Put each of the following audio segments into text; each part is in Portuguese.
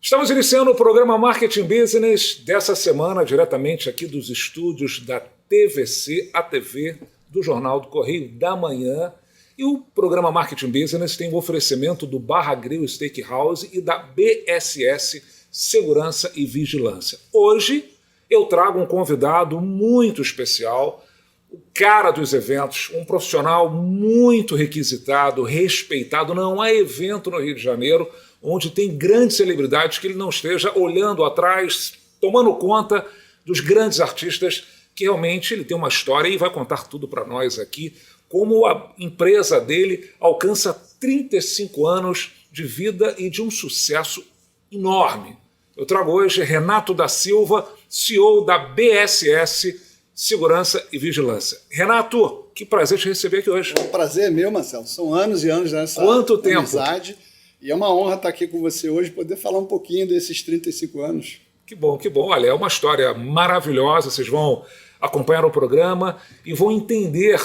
Estamos iniciando o programa Marketing Business dessa semana, diretamente aqui dos estúdios da TVC, a TV do Jornal do Correio da Manhã. E o programa Marketing Business tem o oferecimento do Barra Grill Steakhouse e da BSS Segurança e Vigilância. Hoje eu trago um convidado muito especial, o cara dos eventos, um profissional muito requisitado, respeitado. Não há evento no Rio de Janeiro onde tem grandes celebridades que ele não esteja olhando atrás, tomando conta dos grandes artistas, que realmente ele tem uma história e vai contar tudo para nós aqui, como a empresa dele alcança 35 anos de vida e de um sucesso enorme. Eu trago hoje Renato da Silva, CEO da BSS Segurança e Vigilância. Renato, que prazer te receber aqui hoje. É um prazer meu, Marcelo. São anos e anos nessa amizade. E é uma honra estar aqui com você hoje, poder falar um pouquinho desses 35 anos. Que bom, que bom. Olha, é uma história maravilhosa. Vocês vão acompanhar o programa e vão entender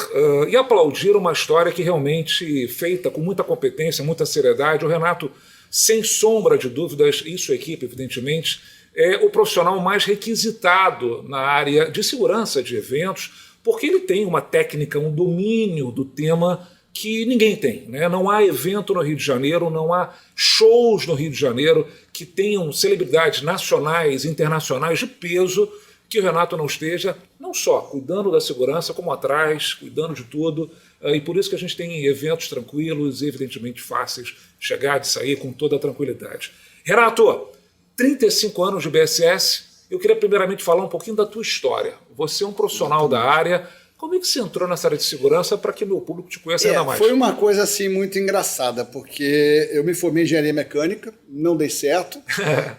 e aplaudir uma história que realmente feita com muita competência, muita seriedade. O Renato, sem sombra de dúvidas, e sua equipe, evidentemente, é o profissional mais requisitado na área de segurança de eventos, porque ele tem uma técnica, um domínio do tema que ninguém tem, né? Não há evento no Rio de Janeiro, não há shows no Rio de Janeiro que tenham celebridades nacionais, internacionais de peso, que o Renato não esteja, não só cuidando da segurança, como atrás, cuidando de tudo. E por isso que a gente tem eventos tranquilos e evidentemente fáceis de chegar, de sair com toda a tranquilidade. Renato, 35 anos de BSS, eu queria primeiramente falar um pouquinho da tua história. Você é um profissional da área. Como é que você entrou nessa área de segurança para que meu público te conheça ainda mais? Foi uma coisa assim muito engraçada, porque eu me formei em engenharia mecânica, não dei certo,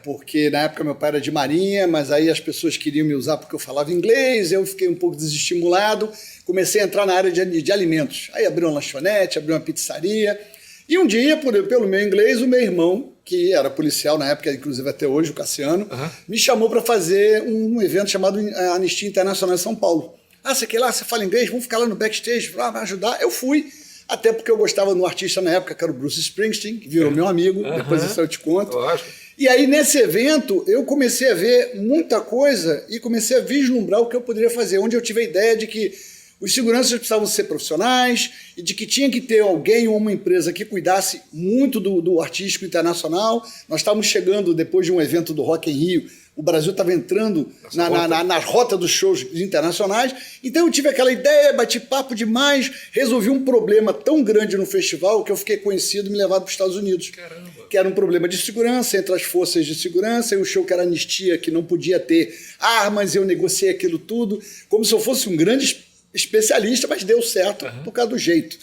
porque na época meu pai era de marinha, mas aí as pessoas queriam me usar porque eu falava inglês, eu fiquei um pouco desestimulado, comecei a entrar na área de alimentos. Aí abri uma lanchonete, abri uma pizzaria, e um dia, pelo meu inglês, o meu irmão, que era policial na época, inclusive até hoje, o Cassiano, me chamou para fazer um evento chamado Anistia Internacional em São Paulo. Ah, você quer ir lá, você fala inglês, vamos ficar lá no backstage, vai ajudar. Eu fui, até porque eu gostava do artista na época, que era o Bruce Springsteen, que virou meu amigo, depois disso eu te conto. Lógico. E aí, nesse evento, eu comecei a ver muita coisa e comecei a vislumbrar o que eu poderia fazer, onde eu tive a ideia de que os seguranças precisavam ser profissionais e de que tinha que ter alguém ou uma empresa que cuidasse muito do artístico internacional. Nós estávamos chegando, depois de um evento do Rock in Rio, o Brasil estava entrando na rota dos shows internacionais. Então eu tive aquela ideia, bati papo demais, resolvi um problema tão grande no festival que eu fiquei conhecido e me levaram para os Estados Unidos. Caramba. Que era um problema de segurança entre as forças de segurança, e o show que era anistia, que não podia ter armas, eu negociei aquilo tudo, como se eu fosse um grande especialista, mas deu certo por causa do jeito.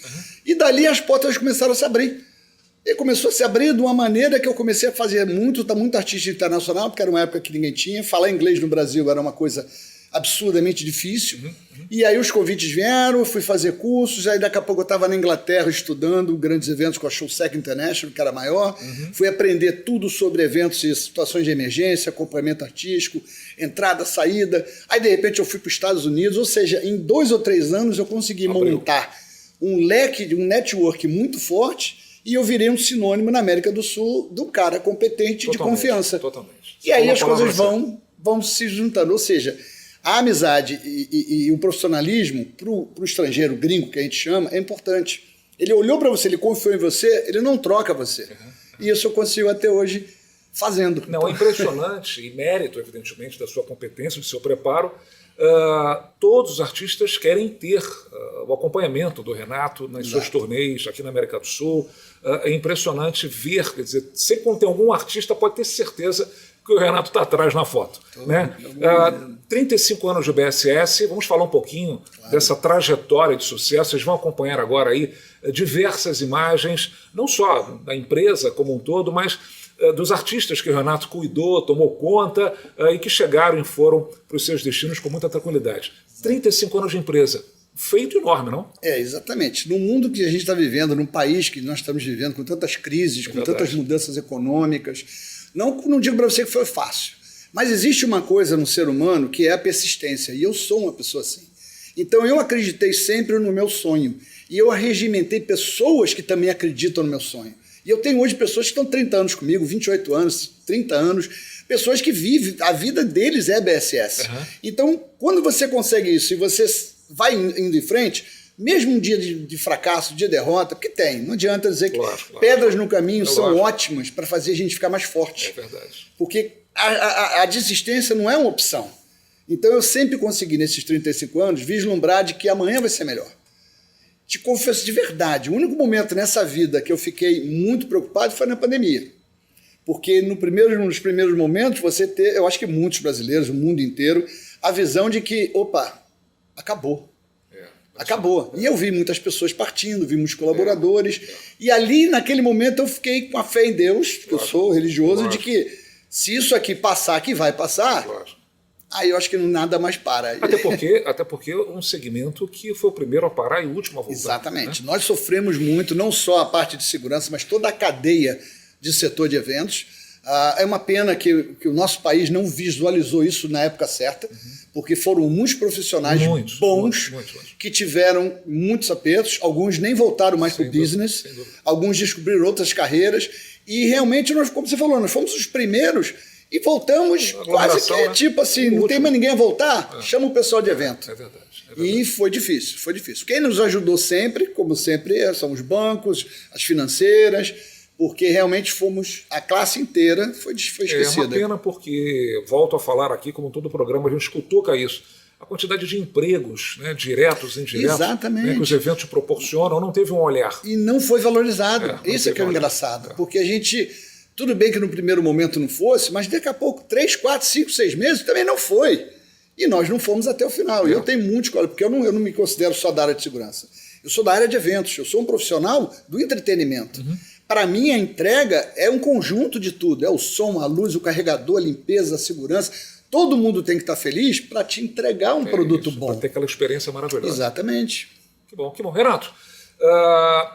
E dali as portas começaram a se abrir. E começou a se abrir de uma maneira que eu comecei a fazer muito artista internacional, porque era uma época que ninguém tinha. Falar inglês no Brasil era uma coisa absurdamente difícil. E aí os convites vieram, eu fui fazer cursos, aí daqui a pouco eu estava na Inglaterra estudando grandes eventos com a Showsec International, que era maior. Fui aprender tudo sobre eventos e situações de emergência, acompanhamento artístico, entrada, saída. Aí de repente eu fui para os Estados Unidos, ou seja, em 2 ou 3 anos eu consegui montar um leque, um network muito forte. E eu virei um sinônimo na América do Sul do cara competente, de confiança. Totalmente. E aí as coisas vão se juntando. Ou seja, a amizade e o profissionalismo para o estrangeiro gringo, que a gente chama, é importante. Ele olhou para você, ele confiou em você, ele não troca você. E isso eu consigo até hoje fazendo. Não, é impressionante, e mérito, evidentemente, da sua competência, do seu preparo. Todos os artistas querem ter o acompanhamento do Renato nas suas turnês aqui na América do Sul. É impressionante ver, quer dizer, sempre quando tem algum artista pode ter certeza que o Renato está atrás na foto. Né? 35 anos de BSS, vamos falar um pouquinho dessa trajetória de sucesso. Vocês vão acompanhar agora aí diversas imagens, não só da empresa como um todo, mas dos artistas que o Renato cuidou, tomou conta e que chegaram e foram para os seus destinos com muita tranquilidade. 35 anos de empresa. Feito enorme, não? Exatamente. No mundo que a gente está vivendo, num país que nós estamos vivendo, com tantas crises, com tantas mudanças econômicas, não digo para você que foi fácil, mas existe uma coisa no ser humano que é a persistência, e eu sou uma pessoa assim. Então eu acreditei sempre no meu sonho, e eu arregimentei pessoas que também acreditam no meu sonho. E eu tenho hoje pessoas que estão 30 anos comigo, 28 anos, 30 anos, pessoas que vivem, a vida deles é BSS. Então, quando você consegue isso e você vai indo em frente, mesmo um dia de fracasso, de derrota, porque tem, não adianta dizer que pedras no caminho são ótimas para fazer a gente ficar mais forte. É verdade. Porque a desistência não é uma opção. Então eu sempre consegui, nesses 35 anos, vislumbrar de que amanhã vai ser melhor. Te confesso de verdade, o único momento nessa vida que eu fiquei muito preocupado foi na pandemia. Porque nos primeiros momentos você ter, eu acho que muitos brasileiros, o mundo inteiro, a visão de que, opa, acabou. Acabou. E eu vi muitas pessoas partindo, vi muitos colaboradores. E ali, naquele momento, eu fiquei com a fé em Deus, porque eu sou religioso, de que se isso aqui passar, que vai passar, aí eu acho que nada mais para. Até porque é um segmento que foi o primeiro a parar e o último a voltar. Exatamente. Né? Nós sofremos muito, não só a parte de segurança, mas toda a cadeia de setor de eventos. É uma pena que o nosso país não visualizou isso na época certa, porque foram muitos profissionais bons que tiveram muitos apertos, alguns nem voltaram mais para o business, alguns descobriram outras carreiras, e realmente, nós, como você falou, nós fomos os primeiros e voltamos quase que, né? Tipo assim, não tem mais ninguém a voltar, chama o pessoal de evento. É verdade. E foi difícil. Quem nos ajudou sempre, como sempre, são os bancos, as financeiras, porque realmente a classe inteira foi esquecida. É uma pena porque, volto a falar aqui, como todo programa, a gente cutuca isso. A quantidade de empregos, né, diretos e indiretos, né, que os eventos proporcionam, não teve um olhar. E não foi valorizado. Isso é que é engraçado. Porque a gente, tudo bem que no primeiro momento não fosse, mas daqui a pouco, 3, 4, 5, 6 meses, também não foi. E nós não fomos até o final. E eu tenho muitos colegas, porque eu não me considero só da área de segurança. Eu sou da área de eventos, eu sou um profissional do entretenimento. Para mim, a entrega é um conjunto de tudo. É o som, a luz, o carregador, a limpeza, a segurança. Todo mundo tem que estar feliz para te entregar um produto bom. Para ter aquela experiência maravilhosa. Exatamente. Que bom, que bom. Renato,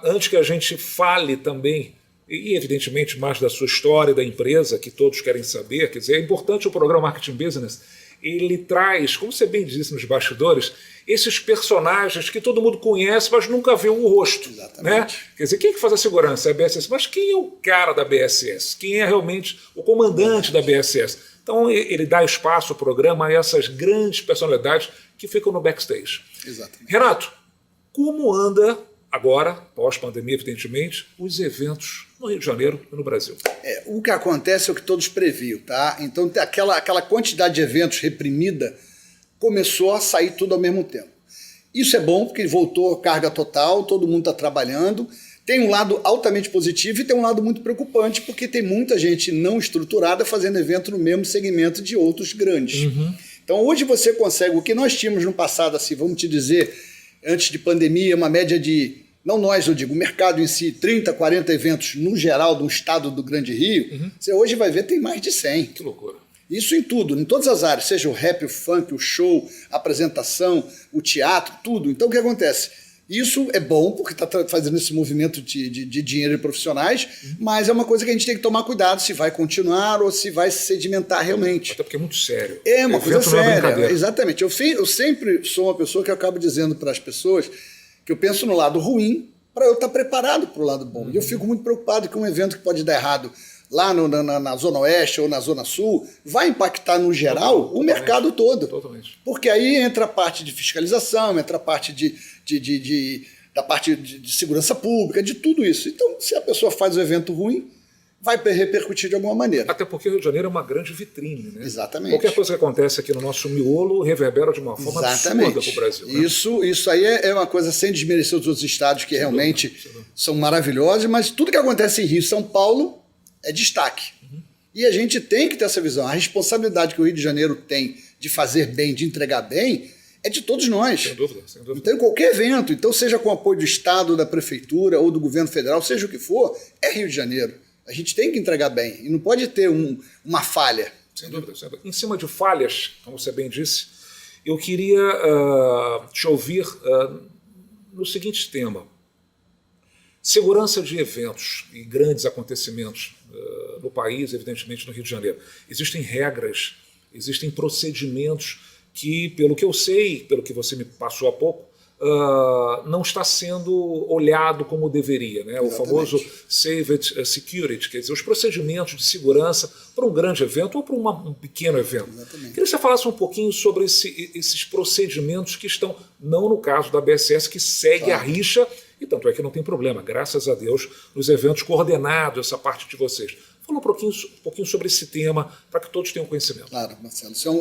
antes que a gente fale também, e evidentemente mais da sua história, da empresa, que todos querem saber, quer dizer, é importante o programa Marketing Business, ele traz, como você bem disse nos bastidores, esses personagens que todo mundo conhece, mas nunca viu o rosto. Exatamente. Né? Quer dizer, quem que faz a segurança? É a BSS. Mas quem é o cara da BSS? Quem é realmente o comandante da BSS? Então ele dá espaço ao programa a essas grandes personalidades que ficam no backstage. Exatamente. Renato, como anda agora, pós-pandemia, evidentemente, os eventos no Rio de Janeiro e no Brasil? O que acontece é o que todos previam, tá? Então aquela quantidade de eventos reprimida começou a sair tudo ao mesmo tempo. Isso é bom, porque voltou a carga total, todo mundo está trabalhando. Tem um lado altamente positivo e tem um lado muito preocupante, porque tem muita gente não estruturada fazendo evento no mesmo segmento de outros grandes. Então hoje você consegue, o que nós tínhamos no passado, assim, vamos te dizer, antes de pandemia, uma média de, não nós, eu digo, o mercado em si, 30, 40 eventos no geral do estado do Grande Rio, você hoje vai ver tem mais de 100. Que loucura. Isso em tudo, em todas as áreas, seja o rap, o funk, o show, a apresentação, o teatro, tudo. Então o que acontece? Isso é bom, porque está fazendo esse movimento de dinheiro de profissionais, mas é uma coisa que a gente tem que tomar cuidado se vai continuar ou se vai se sedimentar realmente. Até porque é muito sério. É uma coisa séria, exatamente. Eu sempre sou uma pessoa que eu acabo dizendo para as pessoas que eu penso no lado ruim para eu estar preparado para o lado bom. E eu fico muito preocupado que um evento que pode dar errado lá na Zona Oeste ou na Zona Sul, vai impactar no geral o mercado todo. Totalmente. Porque aí entra a parte de fiscalização, entra a parte da parte de segurança pública, de tudo isso. Então, se a pessoa faz um evento ruim, vai repercutir de alguma maneira. Até porque o Rio de Janeiro é uma grande vitrine, né? Exatamente. Qualquer coisa que acontece aqui no nosso miolo reverbera de uma forma absurda para o Brasil. Né? Isso aí é uma coisa sem desmerecer os outros estados que realmente são maravilhosos, mas tudo que acontece em Rio e São Paulo é destaque. E a gente tem que ter essa visão. A responsabilidade que o Rio de Janeiro tem de fazer bem, de entregar bem, é de todos nós. Sem dúvida, sem dúvida. Então, em qualquer evento, então seja com apoio do Estado, da Prefeitura ou do Governo Federal, seja o que for, é Rio de Janeiro. A gente tem que entregar bem. E não pode ter uma falha. Sem dúvida, sem dúvida. Em cima de falhas, como você bem disse, eu queria te ouvir no seguinte tema. Segurança de eventos e grandes acontecimentos no país, evidentemente no Rio de Janeiro. Existem regras, existem procedimentos que, pelo que eu sei, pelo que você me passou há pouco, não está sendo olhado como deveria, né? O famoso Save It Security, quer dizer, os procedimentos de segurança para um grande evento ou para um pequeno evento. Exatamente. Queria que você falasse um pouquinho sobre esses procedimentos que estão, não no caso da BSS, que segue a rixa, e tanto é que não tem problema, graças a Deus, nos eventos coordenados, essa parte de vocês. Fala um pouquinho sobre esse tema, para que todos tenham conhecimento. Claro, Marcelo, isso é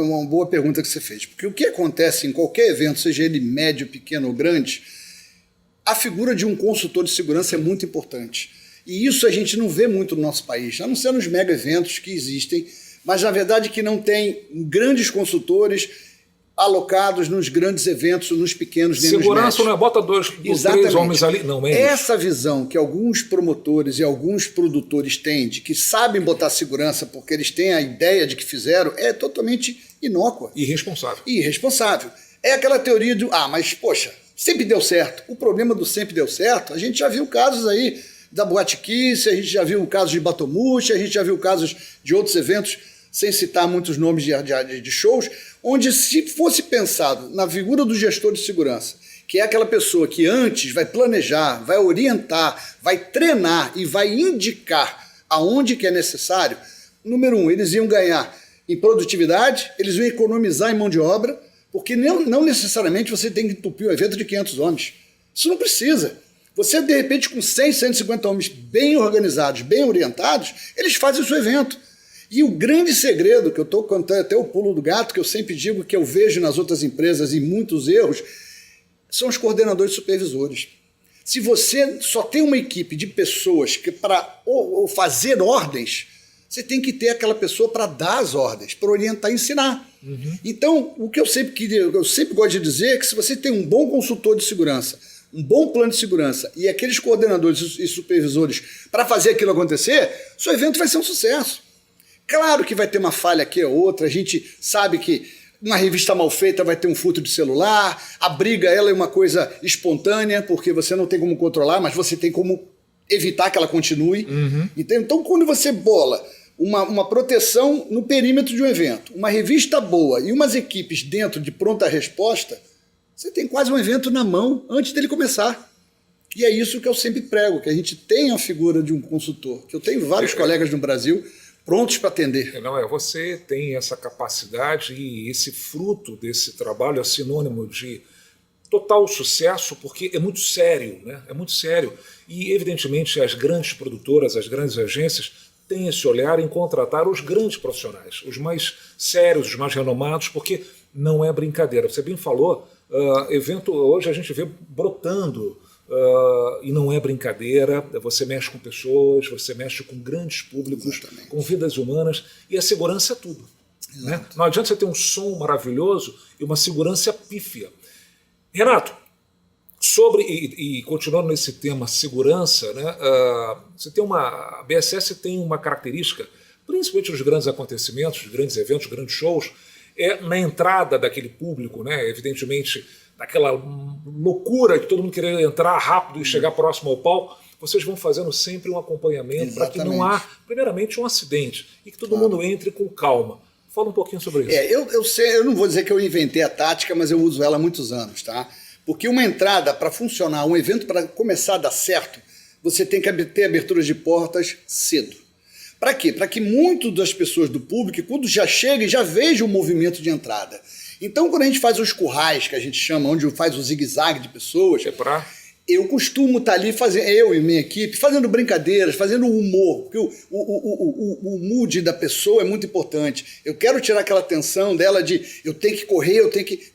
uma boa pergunta que você fez, porque o que acontece em qualquer evento, seja ele médio, pequeno ou grande, a figura de um consultor de segurança é muito importante. E isso a gente não vê muito no nosso país, a não ser nos mega eventos que existem, mas na verdade que não tem grandes consultores alocados nos grandes eventos, nos pequenos, nem segurança nos médios. Não é bota dois, três homens ali. Não, é essa visão que alguns promotores e alguns produtores têm de que sabem botar segurança porque eles têm a ideia de que fizeram é totalmente inócua. Irresponsável. É aquela teoria de, mas poxa, sempre deu certo. O problema do sempre deu certo, a gente já viu casos aí da Boate Kiss, a gente já viu casos de Batomushi, a gente já viu casos de outros eventos, sem citar muitos nomes de shows, onde se fosse pensado na figura do gestor de segurança, que é aquela pessoa que antes vai planejar, vai orientar, vai treinar e vai indicar aonde que é necessário, número 1, eles iam ganhar em produtividade, eles iam economizar em mão de obra, porque não necessariamente você tem que entupir um evento de 500 homens. Isso não precisa. Você, de repente, com 100, 150 homens bem organizados, bem orientados, eles fazem o seu evento. E o grande segredo, que eu estou contando até o pulo do gato, que eu sempre digo que eu vejo nas outras empresas e muitos erros, são os coordenadores supervisores. Se você só tem uma equipe de pessoas que para fazer ordens, você tem que ter aquela pessoa para dar as ordens, para orientar e ensinar. Então, o que eu sempre gosto de dizer é que se você tem um bom consultor de segurança, um bom plano de segurança e aqueles coordenadores e supervisores para fazer aquilo acontecer, seu evento vai ser um sucesso. Claro que vai ter uma falha aqui ou outra, a gente sabe que uma revista mal feita vai ter um furto de celular, a briga ela é uma coisa espontânea, porque você não tem como controlar, mas você tem como evitar que ela continue. Então, quando você bola uma proteção no perímetro de um evento, uma revista boa e umas equipes dentro de pronta resposta, você tem quase um evento na mão antes dele começar. E é isso que eu sempre prego, que a gente tem a figura de um consultor, que eu tenho vários colegas no Brasil prontos para atender. Você tem essa capacidade e esse fruto desse trabalho é sinônimo de total sucesso, porque é muito sério, né? É muito sério. E, evidentemente, as grandes produtoras, as grandes agências têm esse olhar em contratar os grandes profissionais, os mais sérios, os mais renomados, porque não é brincadeira. Você bem falou, evento hoje a gente vê brotando, e não é brincadeira, você mexe com pessoas, você mexe com grandes públicos, com vidas humanas, e a segurança é tudo. Né? Não adianta você ter um som maravilhoso e uma segurança pífia. Renato, e continuando nesse tema segurança, né, a BSS tem uma característica, principalmente nos grandes acontecimentos, nos grandes eventos, grandes shows, na entrada daquele público, né, evidentemente, daquela loucura de todo mundo querer entrar rápido e chegar próximo ao palco, vocês vão fazendo sempre um acompanhamento para que não há, primeiramente, um acidente e que todo mundo entre com calma. Fala um pouquinho sobre isso. Eu não vou dizer que eu inventei a tática, mas eu uso ela há muitos anos, tá? Porque uma entrada, para funcionar, um evento para começar a dar certo, você tem que ter aberturas de portas cedo. Para quê? Para que muitas das pessoas do público, quando já chegam, já vejam o movimento de entrada. Então, quando a gente faz os currais, que a gente chama, onde faz o zigue-zague de pessoas, eu costumo estar ali, eu e minha equipe, fazendo brincadeiras, fazendo humor, porque o mood da pessoa é muito importante. Eu quero tirar aquela tensão dela de eu tenho que correr,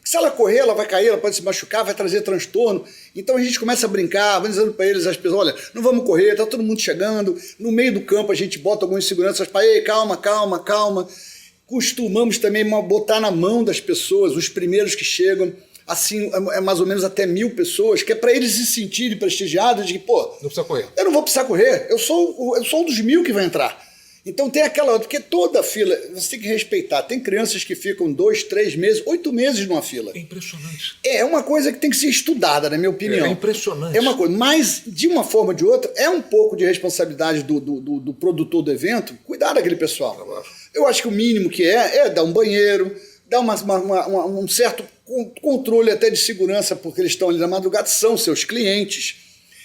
se ela correr, ela vai cair, ela pode se machucar, vai trazer transtorno. Então a gente começa a brincar, vai dizendo para eles, as pessoas, olha, não vamos correr, está todo mundo chegando, no meio do campo a gente bota algumas seguranças para, ei, calma. Costumamos também botar na mão das pessoas, os primeiros que chegam, assim, é mais ou menos até 1000 pessoas, que é para eles se sentirem prestigiados de que, não precisa correr. Eu não vou precisar correr, eu sou um dos 1000 que vai entrar. Então tem aquela outra, porque toda fila, você tem que respeitar. Tem crianças que ficam 2, 3 meses, 8 meses numa fila. É impressionante. É uma coisa que tem que ser estudada, na minha opinião. É impressionante. É uma coisa, mas de uma forma ou de outra, é um pouco de responsabilidade do produtor do evento cuidar daquele pessoal. Eu acho que o mínimo que é dar um banheiro, dar um certo controle até de segurança, porque eles estão ali na madrugada, são seus clientes.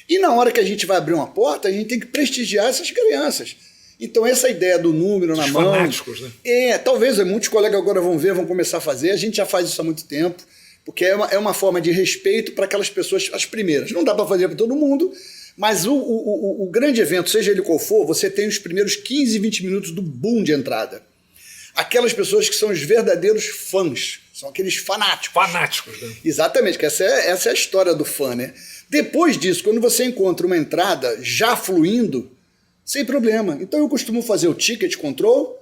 E na hora que a gente vai abrir uma porta, a gente tem que prestigiar essas crianças. Então essa ideia do número na mão... fanáticos, né? Talvez muitos colegas agora vão ver, vão começar a fazer. A gente já faz isso há muito tempo, porque é uma forma de respeito para aquelas pessoas, as primeiras. Não dá para fazer para todo mundo, mas o grande evento, seja ele qual for, você tem os primeiros 15, 20 minutos do boom de entrada. Aquelas pessoas que são os verdadeiros fãs, são aqueles fanáticos. Fanáticos, né? Exatamente, que essa é a história do fã, né? Depois disso, quando você encontra uma entrada já fluindo, sem problema. Então eu costumo fazer o ticket control,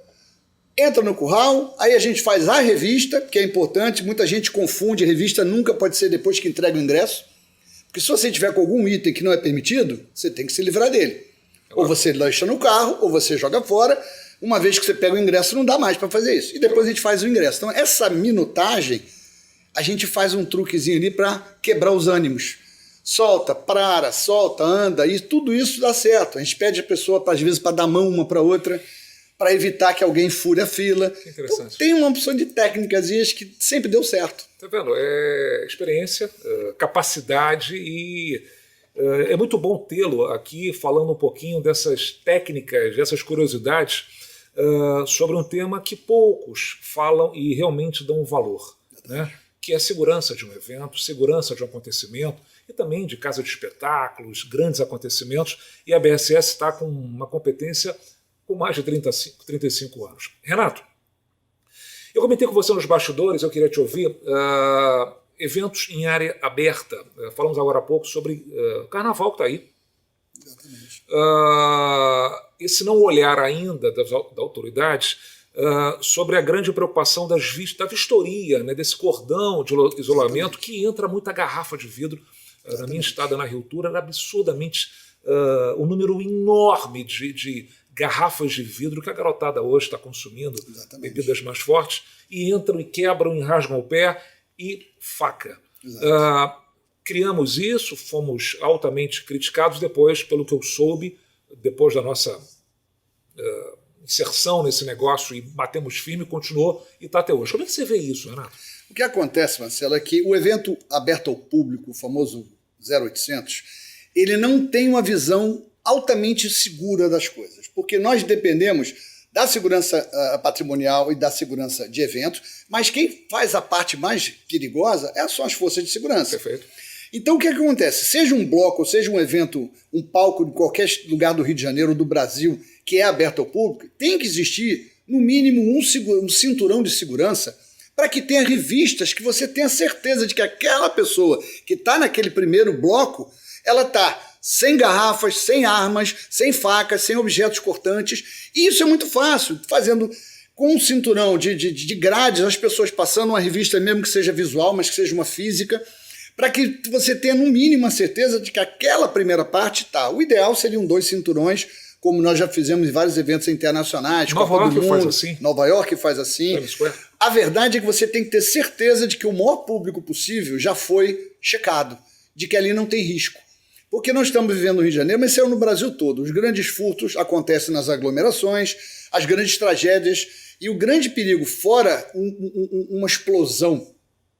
entra no curral, aí a gente faz a revista, que é importante, muita gente confunde, revista nunca pode ser depois que entrega o ingresso, porque se você tiver com algum item que não é permitido, você tem que se livrar dele. Ou você deixa no carro, ou você joga fora. Uma vez que você pega o ingresso, não dá mais para fazer isso. E depois a gente faz o ingresso. Então essa minutagem, a gente faz um truquezinho ali para quebrar os ânimos. Solta, para, solta, anda, e tudo isso dá certo. A gente pede a pessoa, às vezes, para dar mão uma para outra, para evitar que alguém fure a fila. Que interessante. Então, tem uma opção de técnicas que sempre deu certo. Tá vendo? É experiência, capacidade e é muito bom tê-lo aqui falando um pouquinho dessas técnicas, dessas curiosidades sobre um tema que poucos falam e realmente dão valor, né? Que é a segurança de um evento, segurança de um acontecimento e também de casa de espetáculos, grandes acontecimentos, e a BSS está com uma competência com mais de 35 anos. Renato, eu comentei com você nos bastidores, eu queria te ouvir, eventos em área aberta. Falamos agora há pouco sobre carnaval que está aí. Exatamente. Esse não olhar ainda das autoridades sobre a grande preocupação da vistoria, né, desse cordão de isolamento. Exatamente. Que entra muita garrafa de vidro. Na minha estada na Rio Tour era absurdamente um número enorme de garrafas de vidro que a garotada hoje está consumindo. Exatamente. Bebidas mais fortes, e entram e quebram e rasgam o pé, e faca. Criamos isso, fomos altamente criticados depois, pelo que eu soube, depois da nossa inserção nesse negócio, e batemos firme, continuou e está até hoje. Como é que você vê isso, Renato? O que acontece, Marcelo, é que o evento aberto ao público, o famoso 0800, ele não tem uma visão altamente segura das coisas, porque nós dependemos da segurança patrimonial e da segurança de eventos, mas quem faz a parte mais perigosa são as forças de segurança. Perfeito. Então o que acontece? Seja um bloco, ou seja um evento, um palco de qualquer lugar do Rio de Janeiro, do Brasil, que é aberto ao público, tem que existir, no mínimo, um cinturão de segurança para que tenha revistas que você tenha certeza de que aquela pessoa que está naquele primeiro bloco, ela está sem garrafas, sem armas, sem facas, sem objetos cortantes. E isso é muito fácil, fazendo com um cinturão de grades, as pessoas passando uma revista, mesmo que seja visual, mas que seja uma física, para que você tenha, no mínimo, a certeza de que aquela primeira parte está. O ideal seriam 2 cinturões, como nós já fizemos em vários eventos internacionais. Nova York faz assim. Nova York faz assim. A verdade é que você tem que ter certeza de que o maior público possível já foi checado, de que ali não tem risco. Porque nós estamos vivendo no Rio de Janeiro, mas isso é no Brasil todo. Os grandes furtos acontecem nas aglomerações, as grandes tragédias, e o grande perigo, fora uma explosão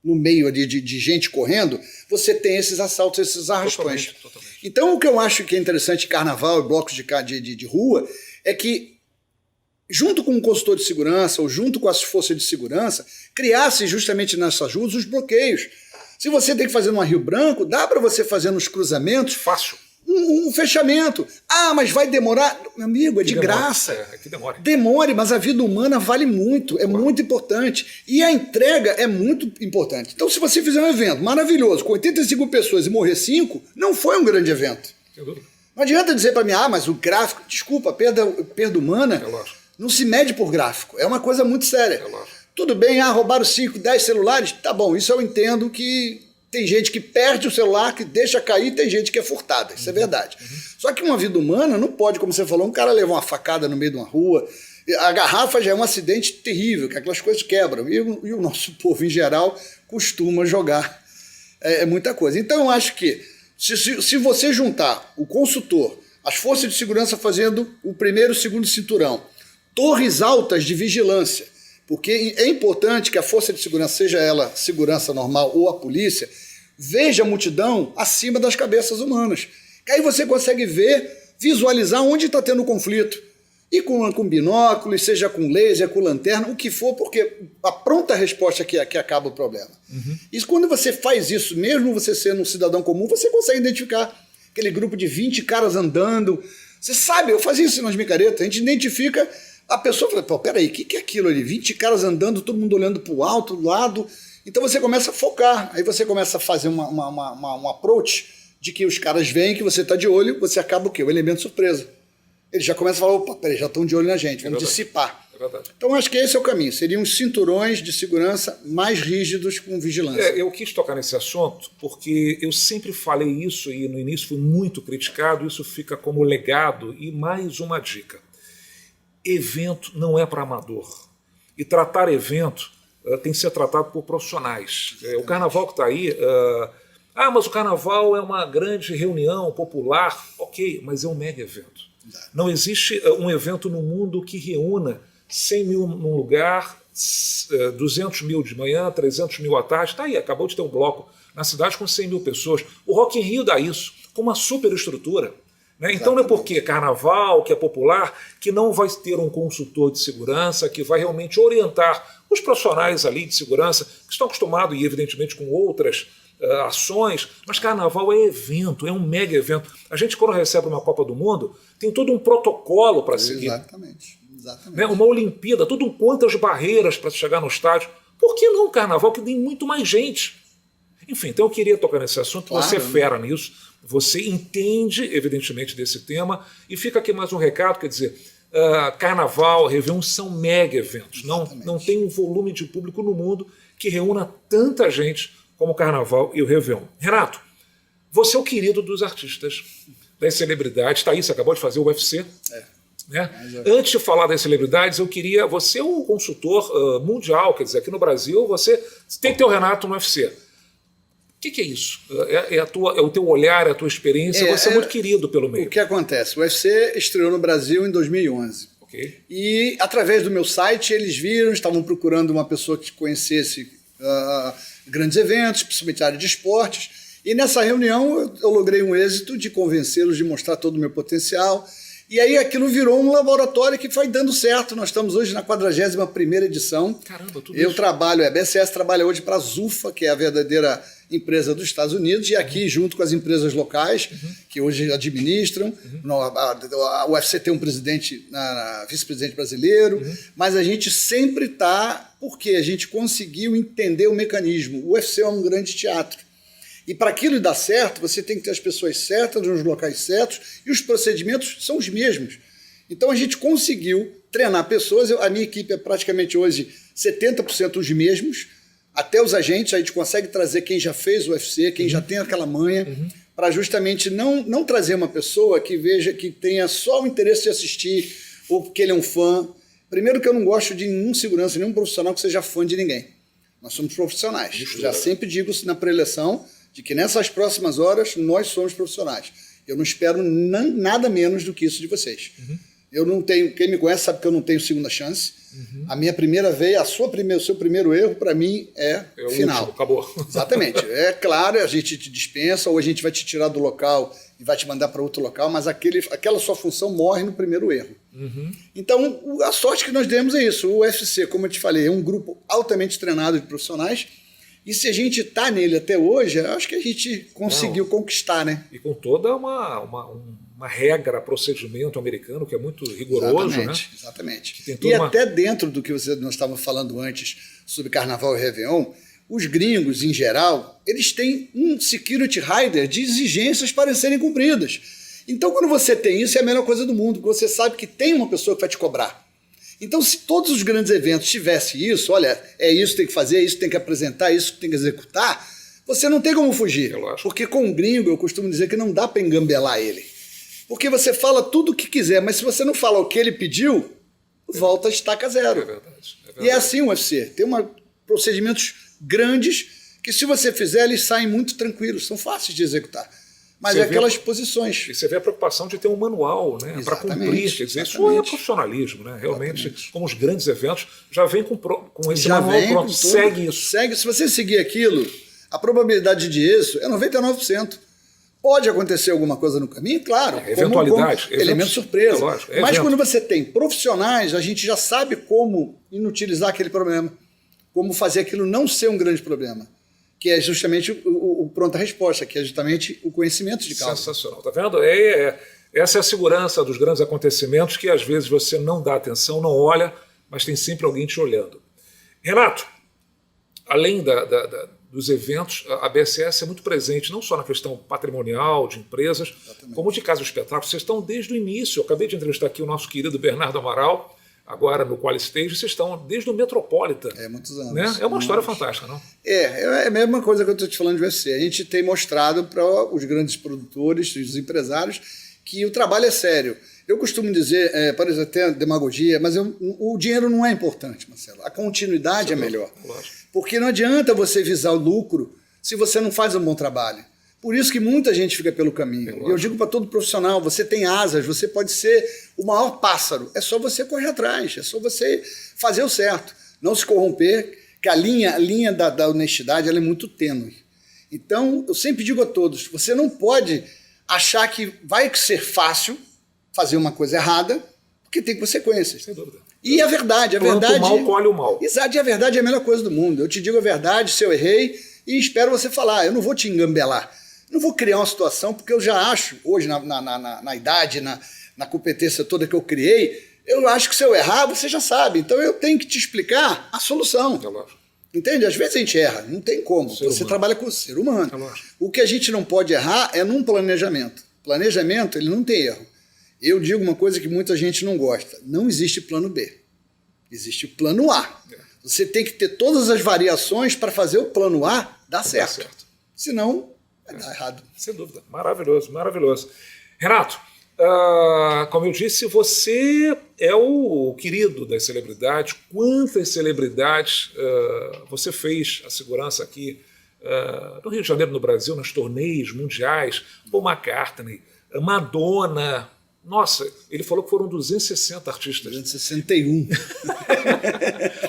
no meio ali de gente correndo, você tem esses assaltos, esses arrastões. Totalmente. Então o que eu acho que é interessante em carnaval e blocos de rua é que, junto com o consultor de segurança ou junto com as forças de segurança, criasse justamente nessas ruas os bloqueios. Se você tem que fazer numa Rio Branco, dá para você fazer nos cruzamentos. Fácil. Um fechamento. Ah, mas vai demorar? Meu amigo, é de graça. Que demora. Demore, mas a vida humana vale muito, é muito importante. E a entrega é muito importante. Então, se você fizer um evento maravilhoso, com 85 pessoas e morrer 5, não foi um grande evento. Não adianta dizer para mim, mas o gráfico, desculpa, a perda humana não se mede por gráfico. É uma coisa muito séria. Tudo bem, roubaram 5, 10 celulares? Tá bom, isso eu entendo que tem gente que perde o celular, que deixa cair, tem gente que é furtada, isso é verdade. Só que uma vida humana não pode, como você falou, um cara levar uma facada no meio de uma rua, a garrafa já é um acidente terrível, que aquelas coisas quebram, e o nosso povo em geral costuma jogar muita coisa. Então eu acho que se você juntar o consultor, as forças de segurança fazendo o primeiro e o segundo cinturão, torres altas de vigilância, Porque é importante que a força de segurança, seja ela segurança normal ou a polícia, veja a multidão acima das cabeças humanas. Que aí você consegue ver, visualizar onde está tendo conflito. E com binóculos, seja com laser, com lanterna, o que for, porque a pronta resposta que acaba o problema. E quando você faz isso, mesmo você sendo um cidadão comum, você consegue identificar aquele grupo de 20 caras andando. Você sabe, eu fazia isso nas micaretas, a gente identifica, a pessoa fala, pô, peraí, o que é aquilo ali? 20 caras andando, todo mundo olhando para o alto, do lado. Então você começa a focar, aí você começa a fazer um approach de que os caras veem que você está de olho, você acaba o quê? O elemento surpresa. Eles já começam a falar, opa, peraí, já estão de olho na gente, vamos dissipar. É verdade. Então acho que esse é o caminho, seriam os cinturões de segurança mais rígidos com vigilância. Eu quis tocar nesse assunto porque eu sempre falei isso e no início fui muito criticado, isso fica como legado e mais uma dica. Evento não é para amador. E tratar evento tem que ser tratado por profissionais. O carnaval que está aí... mas o carnaval é uma grande reunião popular. Ok, mas é um mega evento. Não existe um evento no mundo que reúna 100 mil num lugar, 200 mil de manhã, 300 mil à tarde. Está aí, acabou de ter um bloco na cidade com 100 mil pessoas. O Rock in Rio dá isso, com uma super estrutura. Né? Então não é porque carnaval, que é popular, que não vai ter um consultor de segurança que vai realmente orientar os profissionais ali de segurança, que estão acostumados, e evidentemente com outras ações, mas carnaval é evento, é um mega evento. A gente, quando recebe uma Copa do Mundo, tem todo um protocolo para seguir. Exatamente. Né? Uma Olimpíada, tudo quantas barreiras para chegar no estádio. Por que não carnaval, que tem muito mais gente? Enfim, então eu queria tocar nesse assunto, claro, você é fera nisso, você entende, evidentemente, desse tema, e fica aqui mais um recado, quer dizer, carnaval, Réveillon são mega eventos. Não tem um volume de público no mundo que reúna tanta gente como o Carnaval e o Réveillon. Renato, você é o querido dos artistas, das celebridades. Está aí, você acabou de fazer o UFC. Né? Antes de falar das celebridades, eu queria... Você é um consultor mundial, quer dizer, aqui no Brasil, você tem que ter o Renato no UFC. O que é isso? É o teu olhar, é a tua experiência, você é muito querido pelo meio. O que acontece? O UFC estreou no Brasil em 2011. Okay. E, através do meu site, eles viram, estavam procurando uma pessoa que conhecesse... grandes eventos, principalmente a área de esportes, e nessa reunião eu logrei um êxito de convencê-los, de mostrar todo o meu potencial, e aí aquilo virou um laboratório que foi dando certo. Nós estamos hoje na 41ª edição. Caramba, tudo eu isso. trabalho, a BCS trabalha hoje para a Zufa, que é a verdadeira empresa dos Estados Unidos, e aqui junto com as empresas locais, que hoje administram. A UFC tem um presidente, vice-presidente brasileiro, mas a gente sempre está, porque a gente conseguiu entender o mecanismo. O UFC é um grande teatro. E para aquilo dar certo, você tem que ter as pessoas certas, nos locais certos, e os procedimentos são os mesmos. Então a gente conseguiu treinar pessoas, a minha equipe é praticamente hoje 70% os mesmos, até os agentes, a gente consegue trazer quem já fez o UFC, quem já tem aquela manha, para justamente não trazer uma pessoa que veja, que tenha só o interesse de assistir, ou porque ele é um fã. Primeiro que eu não gosto de nenhum segurança, nenhum profissional que seja fã de ninguém. Nós somos profissionais. Já sempre digo na pré-eleição, de que nessas próximas horas nós somos profissionais. Eu não espero nada menos do que isso de vocês. Eu não tenho, quem me conhece sabe que eu não tenho segunda chance. A minha primeira vez, o seu primeiro erro, para mim, é final. Último, acabou. Exatamente. É claro, a gente te dispensa, ou a gente vai te tirar do local e vai te mandar para outro local, mas aquela sua função morre no primeiro erro. Então, a sorte que nós demos é isso. O UFC, como eu te falei, é um grupo altamente treinado de profissionais. E se a gente está nele até hoje, acho que a gente conseguiu conquistar, né? E com toda uma regra, procedimento americano que é muito rigoroso, exatamente, né? Exatamente. E até dentro do que nós estávamos falando antes sobre Carnaval e Réveillon, os gringos, em geral, eles têm um security rider de exigências para serem cumpridas. Então, quando você tem isso, é a melhor coisa do mundo, porque você sabe que tem uma pessoa que vai te cobrar. Então, se todos os grandes eventos tivessem isso, olha, é isso que tem que fazer, é isso que tem que apresentar, é isso que tem que executar, você não tem como fugir. Porque com o gringo, eu costumo dizer que não dá para engambelar ele. Porque você fala tudo o que quiser, mas se você não fala o que ele pediu, volta a estaca zero. É verdade. E é assim o UFC. Tem procedimentos grandes que, se você fizer, eles saem muito tranquilos, são fáceis de executar. Mas Você é vê- aquelas posições. E você vê a preocupação de ter um manual, né, para Exatamente, cumprir. Quer dizer, isso é exatamente. profissionalismo, né? Realmente, Exatamente. como os grandes eventos, já vem com esse Já manual vem pronto, com tudo. segue isso. Segue. Se você seguir aquilo, a probabilidade de êxito é 99%. Pode acontecer alguma coisa no caminho, claro. Eventualidade. Elemento surpresa. É lógico, Mas evento. quando você tem profissionais, a gente já sabe como inutilizar aquele problema. Como fazer aquilo não ser um grande problema. Que é justamente o pronta resposta, que é justamente o conhecimento de causa. Sensacional, tá vendo? Essa é a segurança dos grandes acontecimentos que às vezes você não dá atenção, não olha, mas tem sempre alguém te olhando. Renato, além dos eventos, a BSS é muito presente, não só na questão patrimonial, de empresas, como de casa de espetáculos. Vocês estão desde o início, eu acabei de entrevistar aqui o nosso querido Bernardo Amaral, agora no QualiStage, vocês estão desde o Metropolitan. Muitos anos. Né? É uma história fantástica, não? É a mesma coisa que eu estou te falando de UFC. A gente tem mostrado para os grandes produtores, os empresários, que o trabalho é sério. Eu costumo dizer, parece até demagogia, mas o dinheiro não é importante, Marcelo. A continuidade é melhor. Lógico. Porque não adianta você visar o lucro se você não faz um bom trabalho. Por isso que muita gente fica pelo caminho. E eu digo para todo profissional, você tem asas, você pode ser o maior pássaro. É só você correr atrás, é só você fazer o certo. Não se corromper, que a linha da honestidade ela é muito tênue. Então, eu sempre digo a todos, você não pode achar que vai ser fácil fazer uma coisa errada, porque tem consequências. Sem dúvida. E a verdade, Planta o mal, colhe o mal. Exato, e a verdade é a melhor coisa do mundo. Eu te digo a verdade, se eu errei, e espero você falar. Eu não vou te engambelar. Não vou criar uma situação, porque eu já acho, hoje, na idade, na competência toda que eu criei, eu acho que se eu errar, você já sabe. Então eu tenho que te explicar a solução. É lógico. Entende? Às vezes a gente erra, não tem como. Ser Você humano. trabalha com o ser humano. É lógico. O que a gente não pode errar é num planejamento. Planejamento, ele não tem erro. Eu digo uma coisa que muita gente não gosta. Não existe plano B. Existe o plano A. Você tem que ter todas as variações para fazer o plano A dar certo. Senão, vai dar errado. Sem dúvida. Maravilhoso, maravilhoso. Renato, como eu disse, você é o querido das celebridades. Quantas celebridades você fez a segurança aqui no Rio de Janeiro, no Brasil, nos torneios mundiais? Paul McCartney, Madonna. Nossa, ele falou que foram 260 artistas. 261.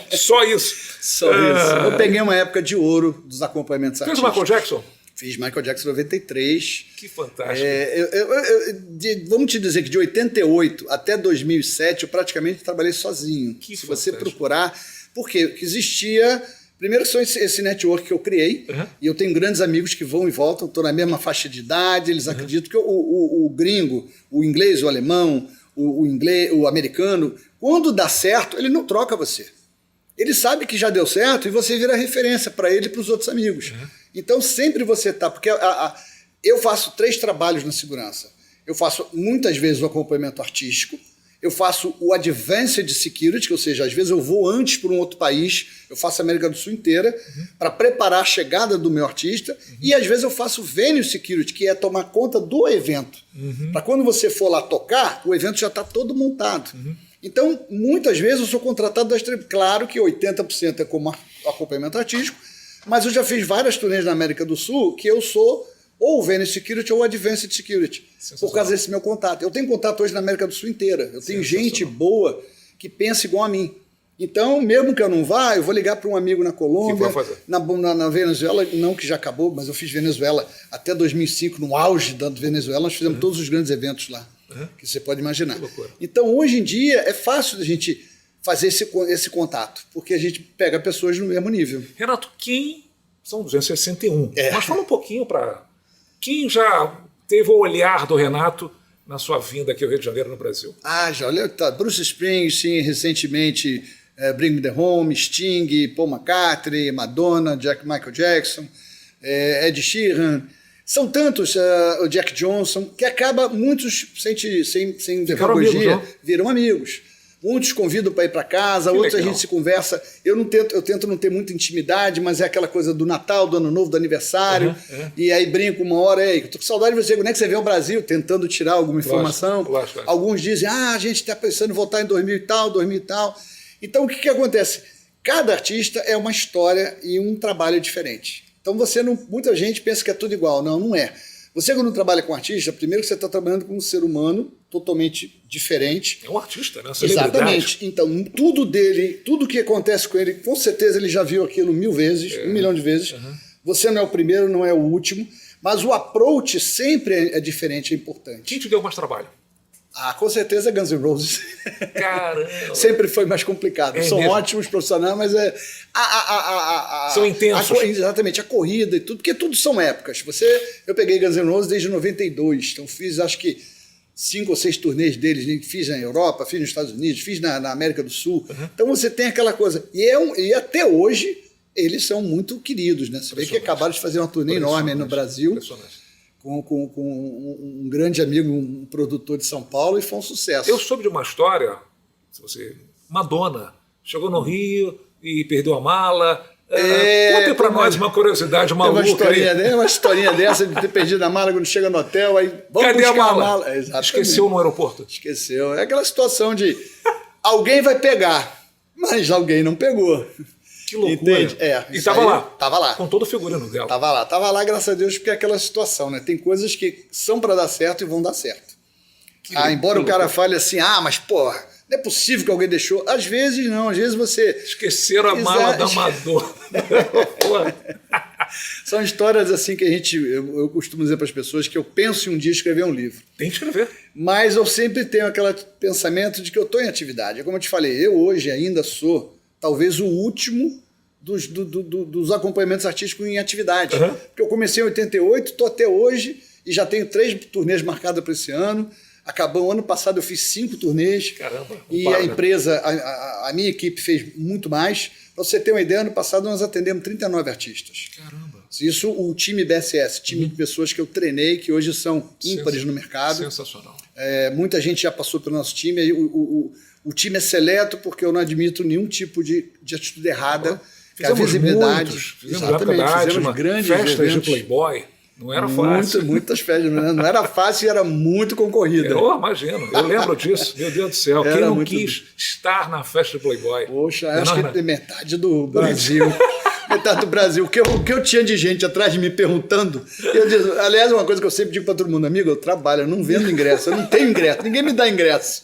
Só isso. Só isso. Eu peguei uma época de ouro dos acompanhamentos Fez o artísticos. Michael Jackson? Fiz Michael Jackson em 93. Que fantástico. Vamos te dizer que de 88 até 2007 eu praticamente trabalhei sozinho. Que Se você fantástico. procurar, porque existia... Primeiro que são esse network que eu criei, e eu tenho grandes amigos que vão e voltam, estou na mesma faixa de idade, eles acreditam que o gringo, o inglês, o alemão, o americano, quando dá certo, ele não troca você. Ele sabe que já deu certo e você vira referência para ele e para os outros amigos. Então sempre você está... Porque eu faço 3 trabalhos na segurança. Eu faço muitas vezes o acompanhamento artístico, eu faço o Advanced Security, ou seja, às vezes eu vou antes para um outro país, eu faço a América do Sul inteira, para preparar a chegada do meu artista, e às vezes eu faço o Venue Security, que é tomar conta do evento. Para quando você for lá tocar, o evento já está todo montado. Então, muitas vezes eu sou contratado das tribos. Claro que 80% é como acompanhamento artístico, mas eu já fiz várias turnês na América do Sul que eu sou ou o Venue Security ou o Advanced Security, por causa desse meu contato. Eu tenho contato hoje na América do Sul inteira. Eu tenho gente boa que pensa igual a mim. Então, mesmo que eu não vá, eu vou ligar para um amigo na Colômbia, na Venezuela, não que já acabou, mas eu fiz Venezuela até 2005, no auge da Venezuela, nós fizemos todos os grandes eventos lá, que você pode imaginar. Então, hoje em dia, é fácil da gente fazer esse contato, porque a gente pega pessoas no mesmo nível. Renato, são 261, mas fala um pouquinho para... Quem já teve o olhar do Renato na sua vinda aqui ao Rio de Janeiro, no Brasil? Já olha, Bruce Springsteen, recentemente Bring Me The Home, Sting, Paul McCartney, Madonna, Michael Jackson, Ed Sheeran. São tantos, o Jack Johnson, que acaba muitos, sem demagogia, viram amigos. Muitos convidam para ir para casa, outros legal. A gente se conversa. Eu tento não ter muita intimidade, mas é aquela coisa do Natal, do Ano Novo, do aniversário. E aí brinco uma hora, eu tô com saudade de você, quando é que você vem ao Brasil? Tentando tirar alguma informação. Lógico. Alguns dizem, a gente está pensando em voltar em 2000 e tal. Então o que acontece? Cada artista é uma história e um trabalho diferente. Então muita gente pensa que é tudo igual. Não é. Você, quando trabalha com artista, primeiro que você está trabalhando com um ser humano totalmente diferente. É um artista, né? Celebridade. Exatamente. Então, tudo dele, tudo que acontece com ele, com certeza ele já viu aquilo 1000 vezes, 1 milhão de vezes. Você não é o primeiro, não é o último, mas o approach sempre é diferente, é importante. Quem te deu mais trabalho? Ah, com certeza Guns N' Roses. Caramba! Sempre foi mais complicado. São mesmo? ótimos profissionais, mas são intensos. Exatamente, a corrida e tudo, porque tudo são épocas. Eu peguei Guns N' Roses desde 92, então fiz acho que 5 ou 6 turnês deles, né? Fiz na Europa, fiz nos Estados Unidos, fiz na América do Sul. Então você tem aquela coisa. E até hoje eles são muito queridos, né? Você vê que acabaram de fazer uma turnê enorme aí no Brasil. Impressionante. Com um grande amigo, um produtor de São Paulo, e foi um sucesso. Eu soube de uma história, Madonna chegou no Rio e perdeu a mala. Conta pra nós uma curiosidade maluca. Uma historinha dessa de ter perdido a mala quando chega no hotel, aí vamos Cadê buscar a mala? Esqueceu no aeroporto. Esqueceu. É aquela situação de alguém vai pegar, mas alguém não pegou. Que loucura. Entende? E tava lá. Tava lá. Com todo o figurino dela. Tava lá, graças a Deus, porque é aquela situação, né? Tem coisas que são para dar certo e vão dar certo. Embora o cara fale assim, mas porra, não é possível que alguém deixou. Às vezes não, às vezes você... Esqueceram a mala da Amador. São histórias assim que eu costumo dizer para as pessoas que eu penso em um dia escrever um livro. Tem que escrever. Mas eu sempre tenho aquele pensamento de que eu estou em atividade. É como eu te falei, eu hoje ainda sou talvez o último dos acompanhamentos artísticos em atividade. Porque eu comecei em 88, estou até hoje e já tenho 3 turnês marcadas para esse ano. Acabou o ano passado, eu fiz 5 turnês. Caramba. E a empresa, a minha equipe fez muito mais. Para você ter uma ideia, ano passado nós atendemos 39 artistas. Caramba. Isso o time BSS, time de pessoas que eu treinei, que hoje são ímpares no mercado. Sensacional. Muita gente já passou pelo nosso time. O time é seleto porque eu não admito nenhum tipo de atitude errada. Fizemos visibilidade. Fizemos grandes festas eventos. De Playboy. Não era fácil. Muitas festas. Não era fácil e era muito concorrida. Eu imagino. Eu lembro disso. Meu Deus do céu. Quem não quis estar na festa de Playboy? Poxa, acho que metade do Brasil. Metade do Brasil. O que eu tinha de gente atrás de me perguntando. Aliás, uma coisa que eu sempre digo para todo mundo, amigo, eu trabalho, eu não vendo ingresso, eu não tenho ingresso, ninguém me dá ingresso.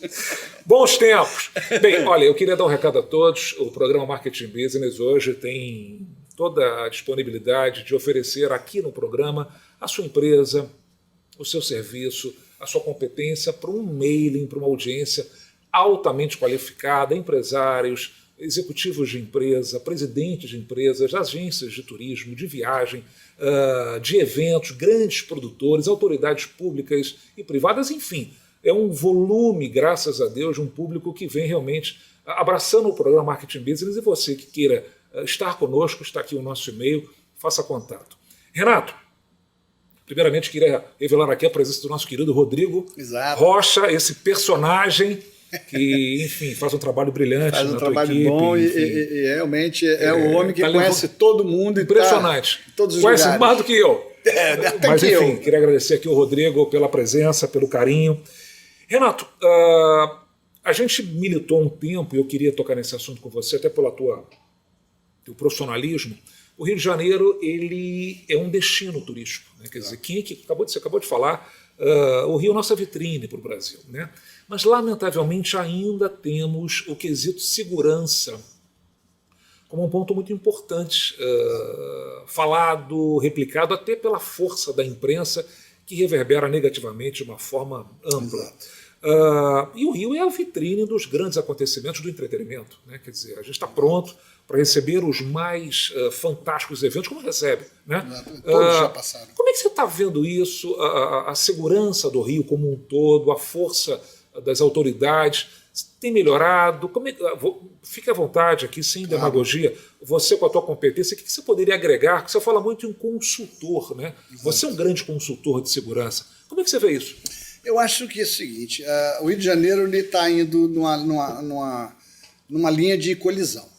Bons tempos. Bem, olha, eu queria dar um recado a todos. O programa Marketing Business hoje tem toda a disponibilidade de oferecer aqui no programa a sua empresa, o seu serviço, a sua competência para um mailing, para uma audiência altamente qualificada, empresários, executivos de empresa, presidentes de empresas, agências de turismo, de viagem, de eventos, grandes produtores, autoridades públicas e privadas, enfim. É um volume, graças a Deus, de um público que vem realmente abraçando o programa Marketing Business, e você que queira estar conosco, está aqui o nosso e-mail, faça contato. Renato, primeiramente queria revelar aqui a presença do nosso querido Rodrigo Rocha, esse personagem que, enfim, faz um trabalho brilhante. Faz um trabalho bom e realmente é o homem que conhece todo mundo. Impressionante. Todos os conhece lugares. mais do que eu. Até Mas, que enfim, queria agradecer aqui ao Rodrigo pela presença, pelo carinho. Renato, a gente militou um tempo, e eu queria tocar nesse assunto com você, até pelo teu profissionalismo. O Rio de Janeiro, ele é um destino turístico, né? Quer dizer, você acabou de falar, o Rio é nossa vitrine para o Brasil, né? Mas, lamentavelmente, ainda temos o quesito segurança como um ponto muito importante, falado, replicado, até pela força da imprensa, que reverbera negativamente de uma forma ampla. E o Rio é a vitrine dos grandes acontecimentos do entretenimento, né? Quer dizer, a gente está pronto para receber os mais fantásticos eventos, como recebe. Né? Todos já passaram. Como é que você está vendo isso, a segurança do Rio como um todo, a força das autoridades? Tem melhorado? Fique à vontade aqui, sem demagogia. Você, com a tua competência, o que você poderia agregar? Porque você fala muito em consultor, né? Você é um grande consultor de segurança. Como é que você vê isso? Eu acho que é o seguinte, o Rio de Janeiro está indo numa linha de colisão.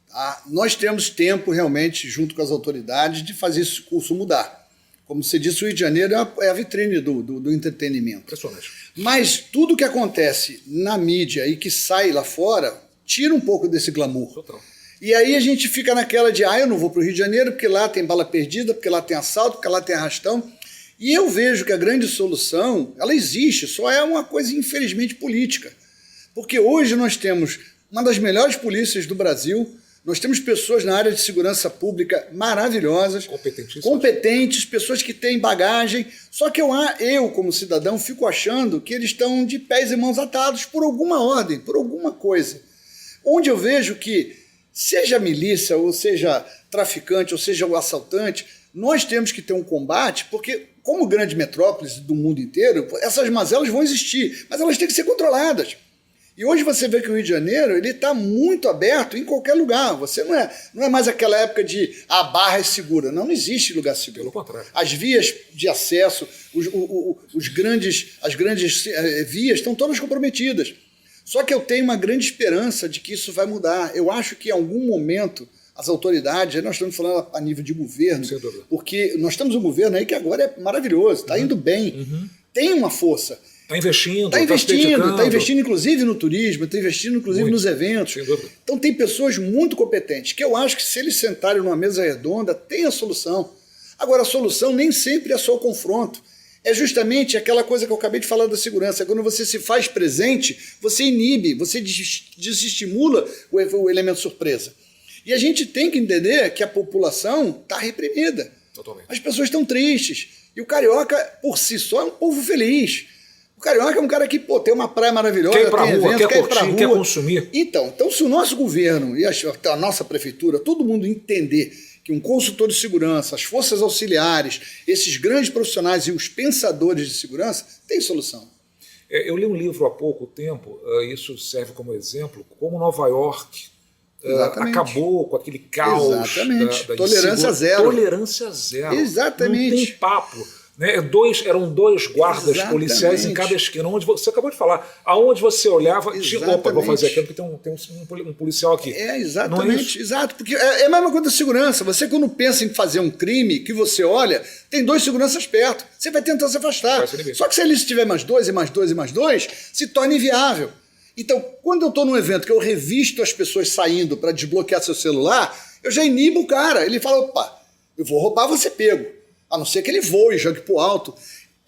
Tá? Nós temos tempo, realmente, junto com as autoridades, de fazer esse curso mudar. Como você disse, o Rio de Janeiro é a vitrine do entretenimento. Impressionante. Mas tudo que acontece na mídia e que sai lá fora, tira um pouco desse glamour. Total. E aí a gente fica naquela de, eu não vou para o Rio de Janeiro porque lá tem bala perdida, porque lá tem assalto, porque lá tem arrastão. E eu vejo que a grande solução, ela existe, só é uma coisa infelizmente política. Porque hoje nós temos uma das melhores polícias do Brasil, nós temos pessoas na área de segurança pública maravilhosas, competentes, pessoas que têm bagagem, só que eu, como cidadão, fico achando que eles estão de pés e mãos atados por alguma ordem, por alguma coisa. Onde eu vejo que, seja milícia, ou seja traficante, ou seja o assaltante, nós temos que ter um combate, porque como grande metrópole do mundo inteiro, essas mazelas vão existir, mas elas têm que ser controladas. E hoje você vê que o Rio de Janeiro está muito aberto em qualquer lugar. Você não é mais aquela época de a barra é segura. Não existe lugar seguro. Pelo contrário. As vias de acesso, as grandes vias estão todas comprometidas. Só que eu tenho uma grande esperança de que isso vai mudar. Eu acho que em algum momento as autoridades, nós estamos falando a nível de governo, porque nós temos um governo aí que agora é maravilhoso, está indo bem, tem uma força. Está investindo, está investindo inclusive no turismo, está investindo inclusive nos eventos. Então tem pessoas muito competentes, que eu acho que se eles sentarem numa mesa redonda, tem a solução. Agora, a solução nem sempre é só o confronto. É justamente aquela coisa que eu acabei de falar da segurança. Quando você se faz presente, você inibe, você desestimula o elemento surpresa. E a gente tem que entender que a população está reprimida. Totalmente. As pessoas estão tristes. E o carioca, por si só, é um povo feliz. O carioca é um cara que tem uma praia maravilhosa, quer ir pra tem rua, eventos, quer curtir, quer consumir. Então, se o nosso governo e a nossa prefeitura, todo mundo entender que um consultor de segurança, as forças auxiliares, esses grandes profissionais e os pensadores de segurança, tem solução. Eu li um livro há pouco tempo, isso serve como exemplo, como Nova York acabou com aquele caos da tolerância zero. Tolerância zero. Exatamente. Não tem papo. Né? Eram dois guardas policiais em cada esquina. Onde você acabou de falar. Aonde você olhava, opa, vou fazer aquilo, porque tem um policial aqui. Exatamente. Não é isso? Exato. Porque é a mesma coisa da segurança. Você, quando pensa em fazer um crime, que você olha, tem dois seguranças perto. Você vai tentar se afastar. Só que se ele tiver mais dois, e mais dois, e mais dois, se torna inviável. Então, quando eu estou num evento que eu revisto as pessoas saindo para desbloquear seu celular, eu já inibo o cara. Ele fala, opa, eu vou roubar, você pego. A não ser que ele voe e jogue para o alto.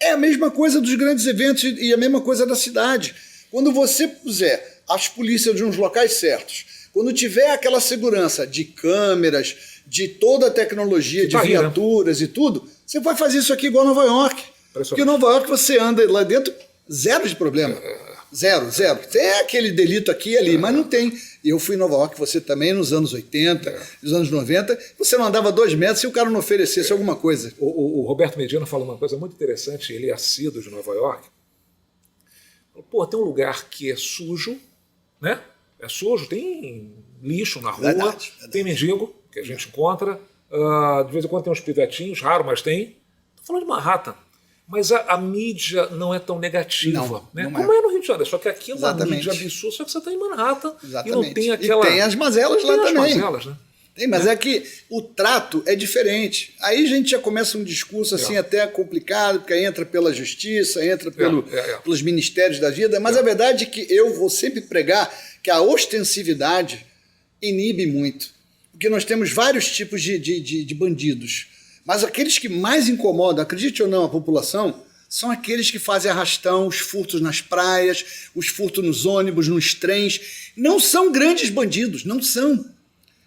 É a mesma coisa dos grandes eventos e a mesma coisa da cidade. Quando você puser as polícias de uns locais certos, quando tiver aquela segurança de câmeras, de toda a tecnologia, de viaturas e tudo, você vai fazer isso aqui igual Nova York. Porque em Nova York você anda lá dentro, zero de problema. Zero. Tem aquele delito aqui e ali, mas não tem. Eu fui em Nova York, você também, nos anos 80, nos anos 90, você não andava 2 metros se o cara não oferecesse alguma coisa. O Roberto Medina falou uma coisa muito interessante, ele é assíduo de Nova York. Pô, tem um lugar que é sujo, né? É sujo, tem lixo na rua, verdade. Tem mendigo, que a gente encontra, de vez em quando tem uns pivetinhos, raro, mas tem. Estou falando de Manhattan. Mas a mídia não é tão negativa, né? Como é no Rio de Janeiro. Só que aqui é uma mídia absurda, só que você está em Manhattan e não tem aquela... E tem as mazelas lá também. Mazelas, né? Tem, mas é que o trato é diferente. Aí a gente já começa um discurso assim até complicado, porque aí entra pela justiça, entra pelos ministérios da vida, mas a verdade é que eu vou sempre pregar que a ostensividade inibe muito. Porque nós temos vários tipos de bandidos. Mas aqueles que mais incomodam, acredite ou não, a população, são aqueles que fazem arrastão, os furtos nas praias, os furtos nos ônibus, nos trens. Não são grandes bandidos, não são.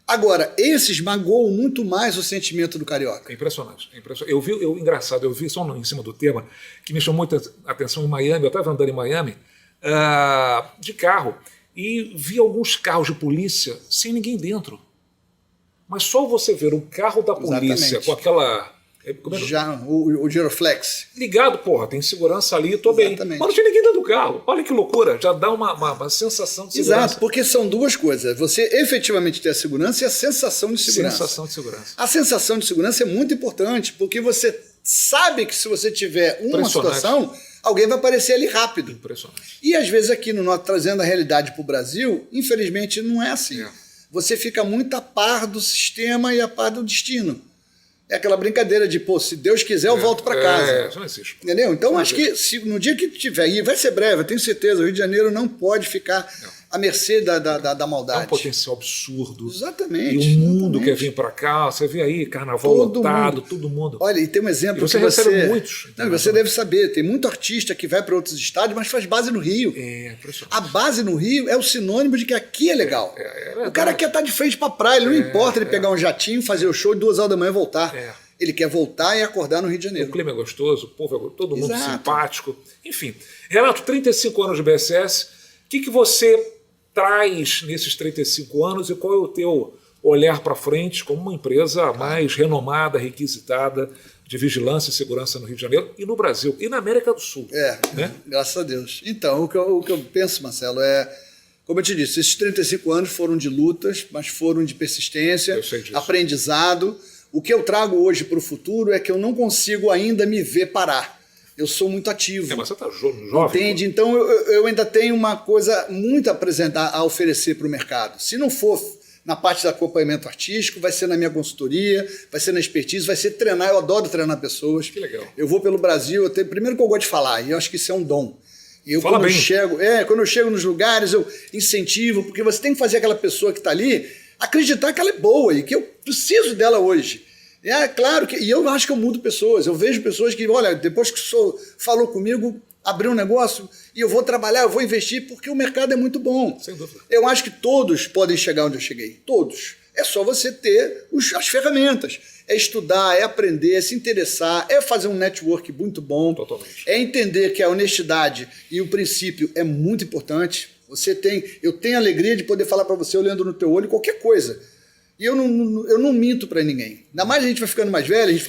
Agora, esses magoam muito mais o sentimento do carioca. É impressionante. Engraçado, eu vi só em cima do tema, que me chamou muita atenção em Miami, eu estava andando em Miami, de carro, e vi alguns carros de polícia sem ninguém dentro. Mas só você ver um carro da polícia com aquela... Já, o Giroflex. Ligado, porra, tem segurança ali, tô bem. Mas não tinha ninguém dentro do carro. Olha que loucura, já dá uma sensação de segurança. Exato, porque são duas coisas. Você efetivamente ter a segurança e a sensação de segurança. Sensação de segurança. A sensação de segurança é muito importante, porque você sabe que se você tiver uma situação, alguém vai aparecer ali rápido. Impressionante. E às vezes aqui, trazendo a realidade para o Brasil, infelizmente não é assim. Você fica muito a par do sistema e a par do destino. É aquela brincadeira de, se Deus quiser, eu volto para casa. Isso não existe. Entendeu? Então, acho que no dia que tiver, e vai ser breve, eu tenho certeza, o Rio de Janeiro não pode ficar à mercê da É maldade. um potencial absurdo. Exatamente. E o mundo exatamente. quer vir para cá, você vê aí, carnaval Todo lotado, mundo. todo mundo. Olha, e tem um exemplo E você que recebe muitos, Não, você deve saber, tem muito artista que vai para outros estados, mas faz base no Rio. É impressionante. A base no Rio é o sinônimo de que aqui é legal. verdade. O cara quer estar de frente para praia, não importa ele pegar um jatinho, fazer o show de 2 horas da manhã e voltar. Ele quer voltar e acordar no Rio de Janeiro. O clima é gostoso, o povo é todo mundo Exato. simpático. Enfim, Renato, 35 anos de BSS, o que você traz nesses 35 anos e qual é o teu olhar para frente como uma empresa mais renomada, requisitada de vigilância e segurança no Rio de Janeiro e no Brasil e na América do Sul? Né? Graças a Deus. Então, o que eu penso, Marcelo, como eu te disse, esses 35 anos foram de lutas, mas foram de persistência, aprendizado. O que eu trago hoje para o futuro é que eu não consigo ainda me ver parar. Eu sou muito ativo. Mas você está jovem. Entende? Então eu ainda tenho uma coisa muito a apresentar, a oferecer para o mercado. Se não for na parte do acompanhamento artístico, vai ser na minha consultoria, vai ser na expertise, vai ser treinar. Eu adoro treinar pessoas. Que legal. Eu vou pelo Brasil, primeiro que eu gosto de falar, e eu acho que isso é um dom. E eu, quando eu chego nos lugares, eu incentivo, porque você tem que fazer aquela pessoa que está ali acreditar que ela é boa e que eu preciso dela hoje. É claro que, e eu acho que eu mudo pessoas. Eu vejo pessoas que, olha, depois que o senhor falou comigo, abriu um negócio e eu vou trabalhar, eu vou investir, porque o mercado é muito bom. Sem dúvida. Eu acho que todos podem chegar onde eu cheguei. Todos. É só você ter as ferramentas. É estudar, é aprender, é se interessar, é fazer um network muito bom. Totalmente. É entender que a honestidade e o princípio é muito importante. Eu tenho a alegria de poder falar para você, olhando no teu olho, qualquer coisa. E eu não minto para ninguém. Ainda mais a gente vai ficando mais velho,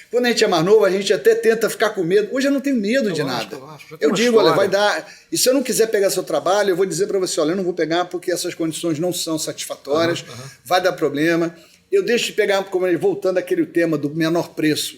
quando a gente é mais novo, a gente até tenta ficar com medo. Hoje eu não tenho medo de nada. Eu digo, olha, vai dar... E se eu não quiser pegar seu trabalho, eu vou dizer para você, olha, eu não vou pegar porque essas condições não são satisfatórias, vai dar problema. Eu deixo de pegar, voltando àquele tema do menor preço.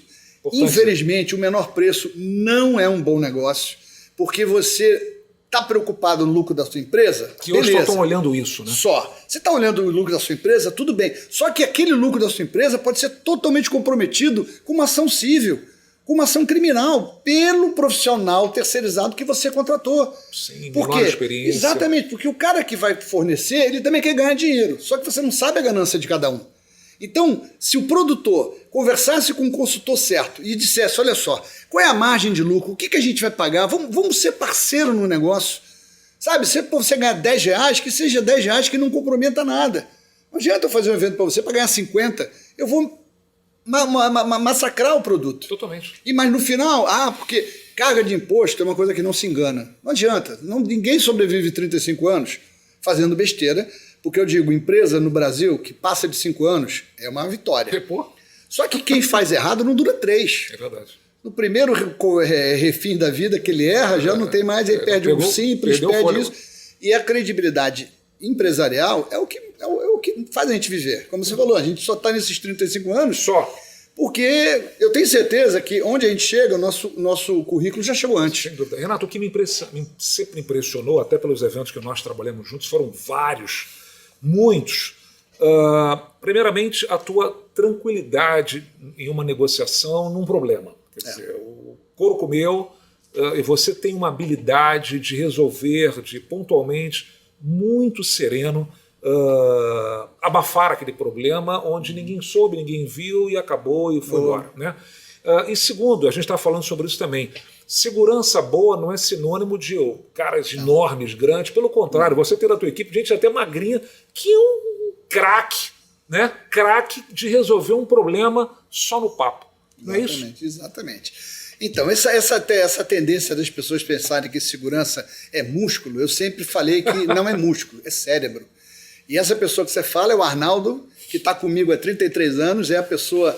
Infelizmente, o menor preço não é um bom negócio, porque você... Está preocupado no lucro da sua empresa? Que hoje só estão olhando isso, né? Só. Você está olhando o lucro da sua empresa? Tudo bem. Só que aquele lucro da sua empresa pode ser totalmente comprometido com uma ação civil, com uma ação criminal, pelo profissional terceirizado que você contratou. Sim, por menor quê? experiência. Exatamente, porque o cara que vai fornecer, ele também quer ganhar dinheiro. Só que você não sabe a ganância de cada um. Então, se o produtor conversasse com o consultor certo e dissesse, olha só, qual é a margem de lucro, o que a gente vai pagar, vamos ser parceiro no negócio. Sabe, se você ganhar R$10, que seja R$10 que não comprometa nada. Não adianta eu fazer um evento para você para ganhar 50, eu vou massacrar o produto. Totalmente. Mas no final, porque carga de imposto é uma coisa que não se engana. Não adianta, ninguém sobrevive 35 anos fazendo besteira. Porque eu digo, empresa no Brasil que passa de 5 anos é uma vitória. Só que quem faz errado não dura 3. É verdade. No primeiro refim da vida que ele erra, já não tem mais, ele perde o simples, perde isso. E a credibilidade empresarial é o que faz a gente viver. Como você falou, a gente só está nesses 35 anos só. Porque eu tenho certeza que onde a gente chega, o nosso currículo já chegou antes. Sem dúvida. Renato, o que sempre impressionou, até pelos eventos que nós trabalhamos juntos, foram vários, muitos. Primeiramente, a tua tranquilidade em uma negociação, num problema. Quer dizer, o couro comeu e você tem uma habilidade de resolver, de pontualmente, muito sereno, abafar aquele problema onde ninguém soube, ninguém viu e acabou e foi embora. Né? E segundo, a gente está falando sobre isso também, segurança boa não é sinônimo de caras enormes, grandes, pelo contrário, você tem na tua equipe gente até magrinha que é um craque, né? Craque de resolver um problema só no papo. Não é isso? Exatamente. Então, essa tendência das pessoas pensarem que segurança é músculo, eu sempre falei que não é músculo, é cérebro. E essa pessoa que você fala é o Arnaldo, que está comigo há 33 anos, é a pessoa,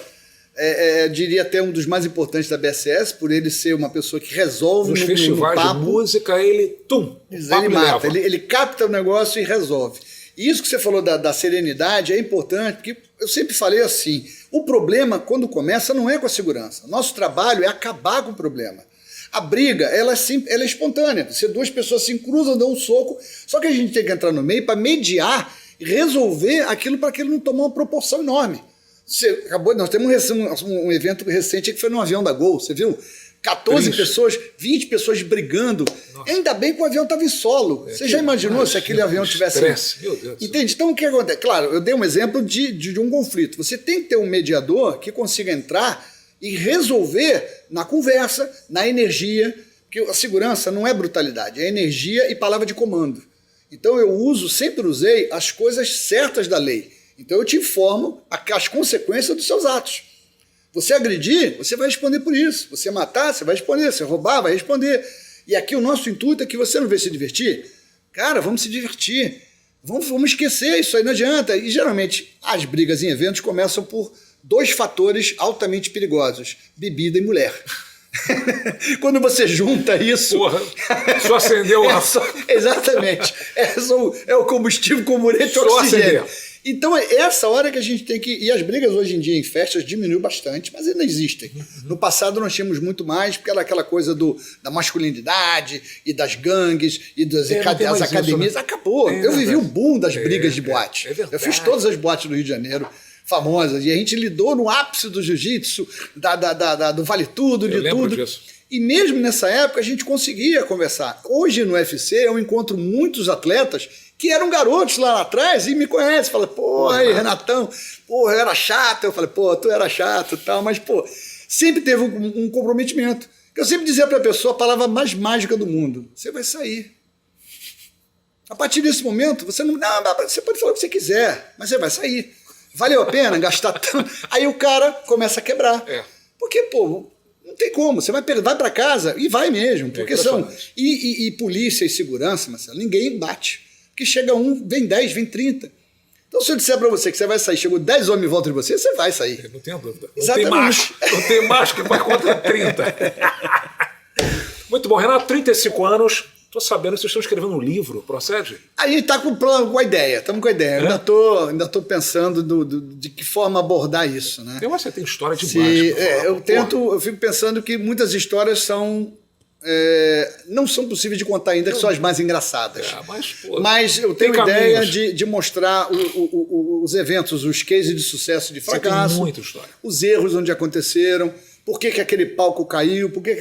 diria até um dos mais importantes da BSS, por ele ser uma pessoa que resolve nos festivais de música, ele mata, ele capta o negócio e resolve. E isso que você falou da serenidade é importante, porque eu sempre falei assim, o problema, quando começa, não é com a segurança. Nosso trabalho é acabar com o problema. A briga, ela é espontânea. Se duas pessoas se cruzam, dão um soco, só que a gente tem que entrar no meio para mediar e resolver aquilo para aquilo não tomar uma proporção enorme. Nós temos um evento recente que foi no avião da Gol, você viu? 14 Triste. pessoas, 20 pessoas brigando. Nossa. Ainda bem que o avião estava em solo. Você já imaginou se aquele avião tivesse... Estresse. Meu Deus do céu. Entende? Então, o que acontece? Claro, eu dei um exemplo de um conflito. Você tem que ter um mediador que consiga entrar e resolver na conversa, na energia, porque a segurança não é brutalidade, é energia e palavra de comando. Então, sempre usei as coisas certas da lei. Então, eu te informo as consequências dos seus atos. Você agredir, você vai responder por isso. Você matar, você vai responder. Você roubar, vai responder. E aqui o nosso intuito é que você não veio se divertir. Cara, vamos se divertir. Vamos esquecer, isso aí não adianta. E geralmente as brigas em eventos começam por 2 fatores altamente perigosos: bebida e mulher. Quando você junta isso... Porra, só acendeu a... Exatamente. É o combustível comburente de oxigênio. Acender. Então é essa hora que a gente tem que... E as brigas hoje em dia em festas diminuiu bastante, mas ainda existem. No passado nós tínhamos muito mais, porque era aquela coisa da masculinidade e das gangues e das academias. Isso, né? Acabou. Eu vivi o boom das brigas de boate. Eu fiz todas as boates do Rio de Janeiro famosas, e a gente lidou no ápice do jiu-jitsu, do vale tudo, de tudo. Disso. E mesmo nessa época a gente conseguia conversar. Hoje no UFC eu encontro muitos atletas que eram garotos lá atrás e me conhecem. Fala, pô, aí, Renatão, pô, eu era chato. Eu falei, pô, tu era chato e tal, mas, pô, sempre teve um comprometimento. Eu sempre dizia para a pessoa a palavra mais mágica do mundo: você vai sair. A partir desse momento, você não, você pode falar o que você quiser, mas você vai sair. Valeu a pena gastar tanto? Aí o cara começa a quebrar. Porque, pô, não tem como. Você vai para casa e vai mesmo. Porque são... E polícia e segurança, Marcelo, ninguém bate. Porque chega um, vem 10, vem 30. Então, se eu disser para você que você vai sair, chegou 10 homens em volta de você, você vai sair. Não tenho dúvida. Exatamente. Não tem macho que vai contra 30. Muito bom, Renato, 35 anos. Estou sabendo que vocês estão escrevendo um livro, procede? A gente está com a ideia, estamos com a ideia. Ainda tô pensando de que forma abordar isso, né? Eu acho que você tem história demais. Eu fico pensando que muitas histórias não são possíveis de contar ainda, que são as mais engraçadas. Mas eu tenho ideia de mostrar os eventos, os cases de sucesso e de fracasso, tem muita história. Os erros onde aconteceram, por que aquele palco caiu, por que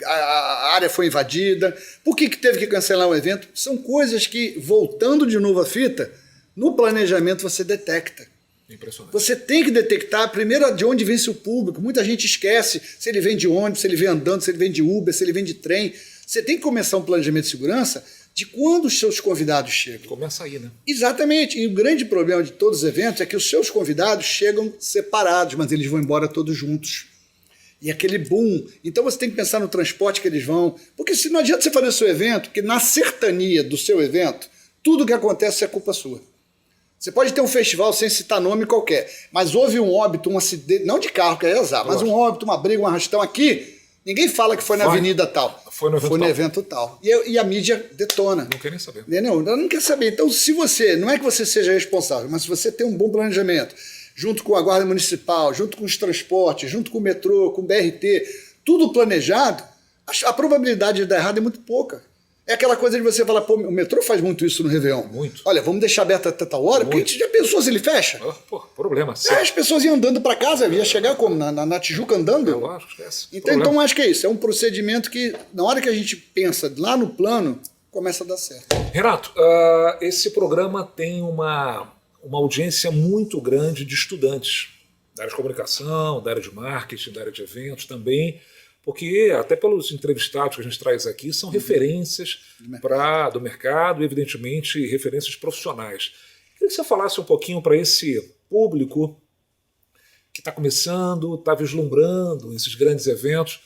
a área foi invadida, por que teve que cancelar o evento. São coisas que, voltando de novo à fita, no planejamento você detecta. Impressionante. Você tem que detectar, primeiro, de onde vem seu público. Muita gente esquece se ele vem de ônibus, se ele vem andando, se ele vem de Uber, se ele vem de trem. Você tem que começar um planejamento de segurança de quando os seus convidados chegam. Começa aí, né? Exatamente. E o grande problema de todos os eventos é que os seus convidados chegam separados, mas eles vão embora todos juntos. E aquele boom. Então você tem que pensar no transporte que eles vão. Porque se não adianta você fazer o seu evento, porque na certania do seu evento, tudo que acontece é culpa sua. Você pode ter um festival sem citar nome qualquer, mas houve um óbito, um acidente, não de carro, que é azar, mas um óbito, uma briga, um arrastão aqui, ninguém fala que foi na avenida tal. Foi no evento tal. E a mídia detona. Não quer nem saber. Não, ela não quer saber. Então, se você, não é que você seja responsável, mas se você tem um bom planejamento, junto com a Guarda Municipal, junto com os transportes, junto com o metrô, com o BRT, tudo planejado, a probabilidade de dar errado é muito pouca. É aquela coisa de você falar, pô, o metrô faz muito isso no Réveillon. Muito. Olha, vamos deixar aberto até tal hora, porque a gente já pensou se ele fecha? Pô, problema. As pessoas iam andando para casa, ia chegar como? Na Tijuca andando? Eu acho que é esse. Então acho que é isso. É um procedimento que, na hora que a gente pensa lá no plano, começa a dar certo. Renato, esse programa tem uma audiência muito grande de estudantes da área de comunicação, da área de marketing, da área de eventos também, porque até pelos entrevistados que a gente traz aqui são referências do mercado e, evidentemente, referências profissionais. Queria que você falasse um pouquinho para esse público que está começando, está vislumbrando esses grandes eventos.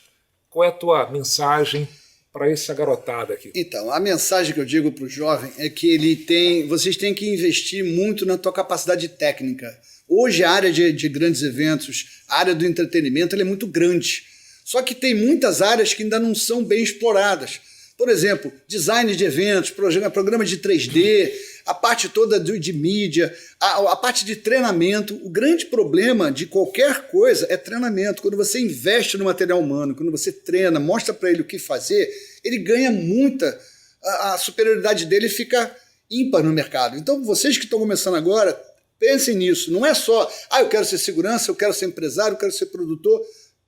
Qual é a tua mensagem para essa garotada aqui? Então, a mensagem que eu digo para o jovem é que vocês têm que investir muito na tua capacidade técnica. Hoje a área de grandes eventos, a área do entretenimento, ela é muito grande. Só que tem muitas áreas que ainda não são bem exploradas. Por exemplo, design de eventos, programa de 3D, a parte toda de mídia, a parte de treinamento. O grande problema de qualquer coisa é treinamento. Quando você investe no material humano, quando você treina, mostra para ele o que fazer, ele ganha muita. A superioridade dele fica ímpar no mercado. Então, vocês que estão começando agora, pensem nisso. Não é só, eu quero ser segurança, eu quero ser empresário, eu quero ser produtor.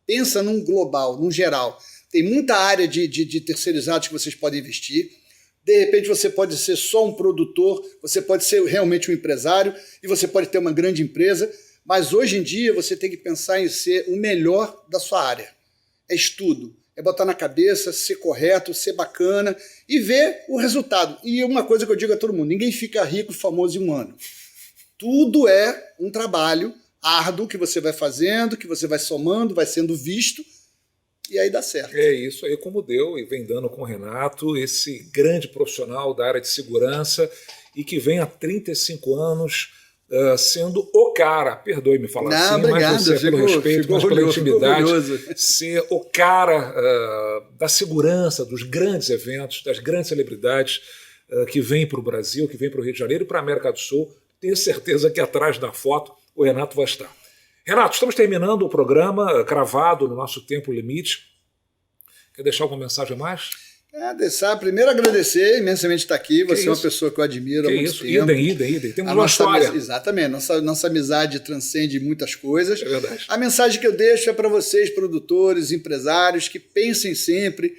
Pensa num global, num geral. Tem muita área de terceirizados que vocês podem investir. De repente você pode ser só um produtor, você pode ser realmente um empresário e você pode ter uma grande empresa, mas hoje em dia você tem que pensar em ser o melhor da sua área. É estudo, é botar na cabeça, ser correto, ser bacana e ver o resultado. E uma coisa que eu digo a todo mundo, ninguém fica rico e famoso em um ano. Tudo é um trabalho árduo que você vai fazendo, que você vai somando, vai sendo visto, e aí dá certo. É isso aí como deu e vem dando com o Renato, esse grande profissional da área de segurança e que vem há 35 anos sendo o cara, perdoe-me falar assim, obrigado, mas você, pelo respeito, mas pela intimidade, ser o cara da segurança, dos grandes eventos, das grandes celebridades que vêm para o Brasil, que vêm para o Rio de Janeiro e para a América do Sul. Tenho certeza que atrás da foto o Renato vai estar. Renato, estamos terminando o programa, cravado no nosso tempo limite. Quer deixar alguma mensagem a mais? Primeiro agradecer imensamente estar aqui. Você é uma pessoa que eu admiro há muito tempo. Idem. Temos uma história. Exatamente. Nossa amizade transcende muitas coisas. É verdade. A mensagem que eu deixo é para vocês, produtores, empresários, que pensem sempre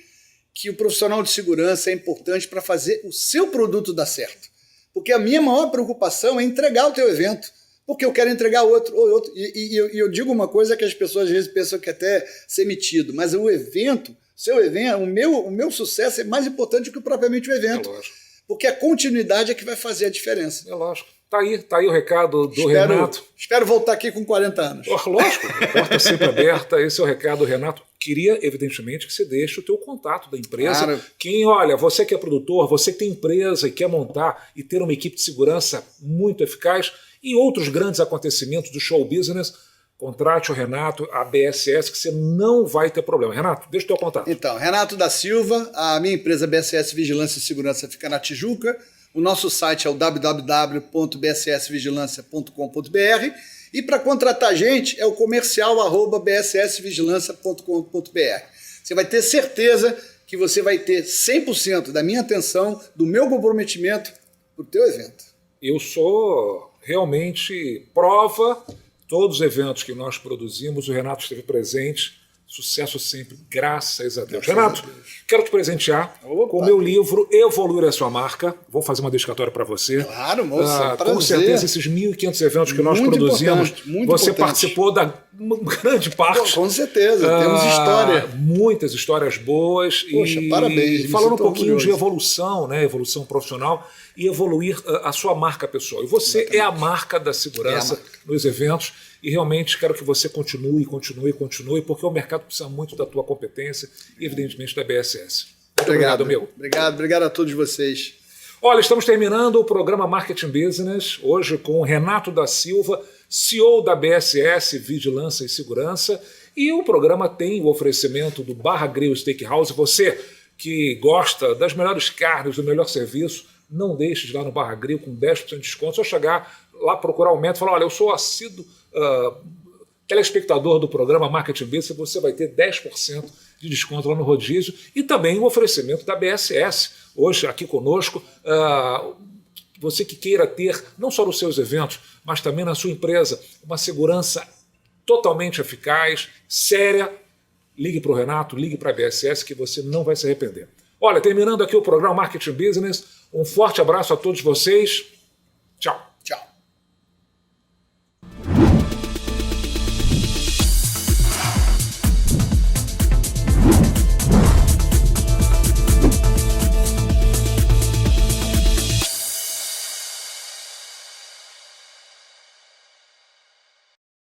que o profissional de segurança é importante para fazer o seu produto dar certo. Porque a minha maior preocupação é entregar o teu evento. Porque eu quero entregar outro. E eu digo uma coisa que as pessoas às vezes pensam que até ser metido, mas o evento, seu evento, o meu sucesso é mais importante do que propriamente o evento. É lógico. Porque a continuidade é que vai fazer a diferença. É lógico. Tá aí o recado do Renato. Espero voltar aqui com 40 anos. Lógico, a porta sempre aberta. Esse é o recado do Renato. Queria, evidentemente, que você deixe o teu contato da empresa. Claro. Você que é produtor, você que tem empresa e quer montar e ter uma equipe de segurança muito eficaz e outros grandes acontecimentos do show business, contrate o Renato, a BSS, que você não vai ter problema. Renato, deixa o teu contato. Então, Renato da Silva, a minha empresa BSS Vigilância e Segurança fica na Tijuca. O nosso site é o www.bssvigilancia.com.br e para contratar a gente é o comercial@bssvigilancia.com.br. Você vai ter certeza que você vai ter 100% da minha atenção, do meu comprometimento para o teu evento. Eu sou realmente prova. Todos os eventos que nós produzimos, o Renato esteve presente. Sucesso sempre, graças a Deus. Renato, quero te presentear com o meu livro Evoluir a Sua Marca. Vou fazer uma dedicatória para você. Claro, moça, com certeza, esses 1.500 eventos que nós produzimos, você participou da grande parte. Com certeza, temos história. Muitas histórias boas. Poxa, parabéns. E falando um pouquinho de evolução, né, evolução profissional e evoluir a sua marca pessoal. E você é a marca da segurança nos eventos. E realmente quero que você continue, porque o mercado precisa muito da tua competência e, evidentemente, da BSS. Muito obrigado, meu. Obrigado a todos vocês. Olha, estamos terminando o programa Marketing Business, hoje com Renato da Silva, CEO da BSS Vigilância e Segurança. E o programa tem o oferecimento do Barra Grill Steakhouse. Você que gosta das melhores carnes, do melhor serviço, não deixe de ir lá no Barra Grill com 10% de desconto. Só chegar lá, procurar o método e falar, olha, eu sou assíduo telespectador do programa Marketing Business, você vai ter 10% de desconto lá no rodízio e também o oferecimento da BSS. Hoje, aqui conosco, você que queira ter, não só nos seus eventos, mas também na sua empresa, uma segurança totalmente eficaz, séria, ligue para o Renato, ligue para a BSS, que você não vai se arrepender. Olha, terminando aqui o programa Marketing Business, um forte abraço a todos vocês. Tchau.